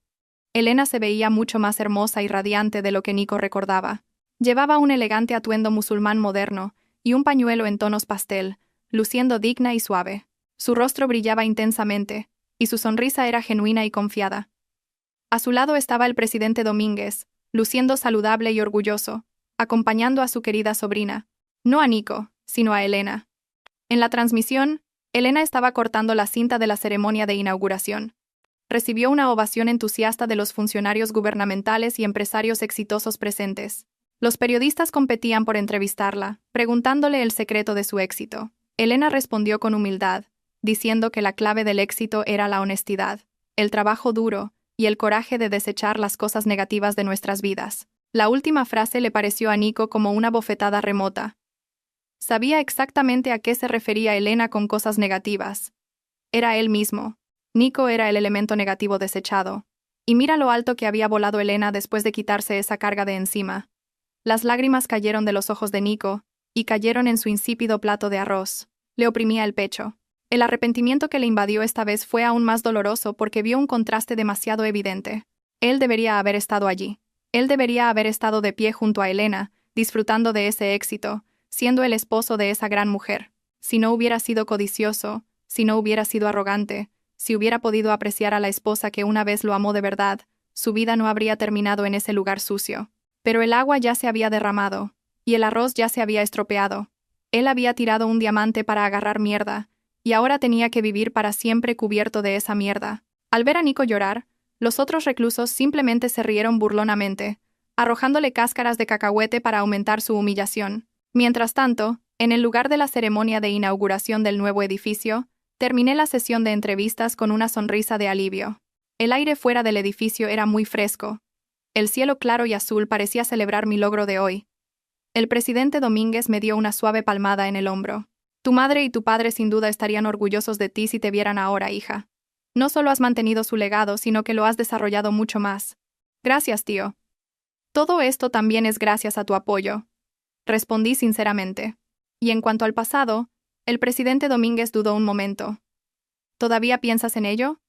Elena se veía mucho más hermosa y radiante de lo que Nico recordaba. Llevaba un elegante atuendo musulmán moderno y un pañuelo en tonos pastel, luciendo digna y suave. Su rostro brillaba intensamente, y su sonrisa era genuina y confiada. A su lado estaba el presidente Domínguez, luciendo saludable y orgulloso, acompañando a su querida sobrina. No a Nico, sino a Elena. En la transmisión, Elena estaba cortando la cinta de la ceremonia de inauguración. Recibió una ovación entusiasta de los funcionarios gubernamentales y empresarios exitosos presentes. Los periodistas competían por entrevistarla, preguntándole el secreto de su éxito. Elena respondió con humildad, diciendo que la clave del éxito era la honestidad, el trabajo duro y el coraje de desechar las cosas negativas de nuestras vidas. La última frase le pareció a Nico como una bofetada remota. Sabía exactamente a qué se refería Elena con cosas negativas. Era él mismo. Nico era el elemento negativo desechado. Y mira lo alto que había volado Elena después de quitarse esa carga de encima. Las lágrimas cayeron de los ojos de Nico y cayeron en su insípido plato de arroz. Le oprimía el pecho. El arrepentimiento que le invadió esta vez fue aún más doloroso porque vio un contraste demasiado evidente. Él debería haber estado allí. Él debería haber estado de pie junto a Elena, disfrutando de ese éxito, siendo el esposo de esa gran mujer. Si no hubiera sido codicioso, si no hubiera sido arrogante, si hubiera podido apreciar a la esposa que una vez lo amó de verdad, su vida no habría terminado en ese lugar sucio. Pero el agua ya se había derramado, y el arroz ya se había estropeado. Él había tirado un diamante para agarrar mierda, y ahora tenía que vivir para siempre cubierto de esa mierda. Al ver a Nico llorar, los otros reclusos simplemente se rieron burlonamente, arrojándole cáscaras de cacahuete para aumentar su humillación. Mientras tanto, en el lugar de la ceremonia de inauguración del nuevo edificio, terminé la sesión de entrevistas con una sonrisa de alivio. El aire fuera del edificio era muy fresco. El cielo claro y azul parecía celebrar mi logro de hoy. El presidente Domínguez me dio una suave palmada en el hombro. Tu madre y tu padre sin duda estarían orgullosos de ti si te vieran ahora, hija. No solo has mantenido su legado, sino que lo has desarrollado mucho más. Gracias, tío. Todo esto también es gracias a tu apoyo. Respondí sinceramente. Y en cuanto al pasado, el presidente Domínguez dudó un momento. ¿Todavía piensas en ello?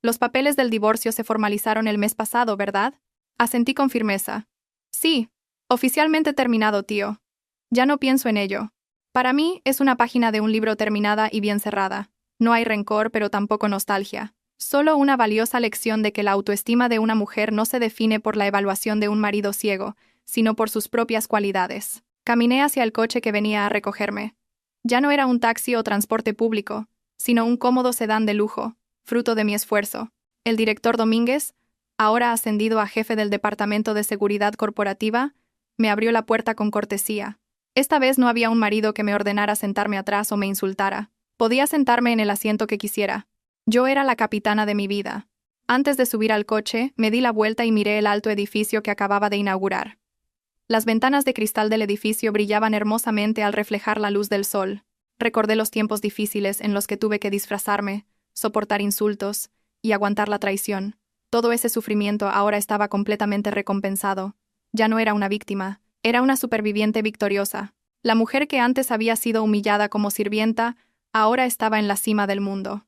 Los papeles del divorcio se formalizaron el mes pasado, ¿verdad? Asentí con firmeza. Sí, oficialmente terminado, tío. Ya no pienso en ello. Para mí es una página de un libro terminada y bien cerrada. No hay rencor, pero tampoco nostalgia. Solo una valiosa lección de que la autoestima de una mujer no se define por la evaluación de un marido ciego, sino por sus propias cualidades. Caminé hacia el coche que venía a recogerme. Ya no era un taxi o transporte público, sino un cómodo sedán de lujo, fruto de mi esfuerzo. El director Domínguez, ahora ascendido a jefe del Departamento de Seguridad Corporativa, me abrió la puerta con cortesía. Esta vez no había un marido que me ordenara sentarme atrás o me insultara. Podía sentarme en el asiento que quisiera. Yo era la capitana de mi vida. Antes de subir al coche, me di la vuelta y miré el alto edificio que acababa de inaugurar. Las ventanas de cristal del edificio brillaban hermosamente al reflejar la luz del sol. Recordé los tiempos difíciles en los que tuve que disfrazarme, soportar insultos y aguantar la traición. Todo ese sufrimiento ahora estaba completamente recompensado. Ya no era una víctima, era una superviviente victoriosa. La mujer que antes había sido humillada como sirvienta, ahora estaba en la cima del mundo.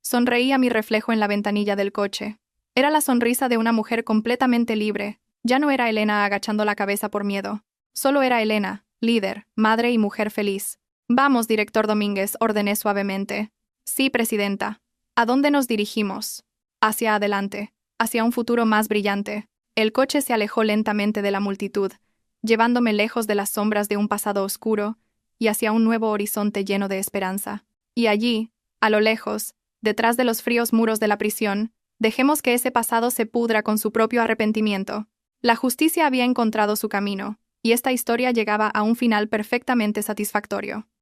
Sonreí a mi reflejo en la ventanilla del coche. Era la sonrisa de una mujer completamente libre. Ya no era Elena agachando la cabeza por miedo. Solo era Elena, líder, madre y mujer feliz. Vamos, director Domínguez, ordené suavemente. Sí, presidenta. ¿A dónde nos dirigimos? Hacia adelante, hacia un futuro más brillante. El coche se alejó lentamente de la multitud, llevándome lejos de las sombras de un pasado oscuro y hacia un nuevo horizonte lleno de esperanza. Y allí, a lo lejos, detrás de los fríos muros de la prisión, dejemos que ese pasado se pudra con su propio arrepentimiento. La justicia había encontrado su camino, y esta historia llegaba a un final perfectamente satisfactorio.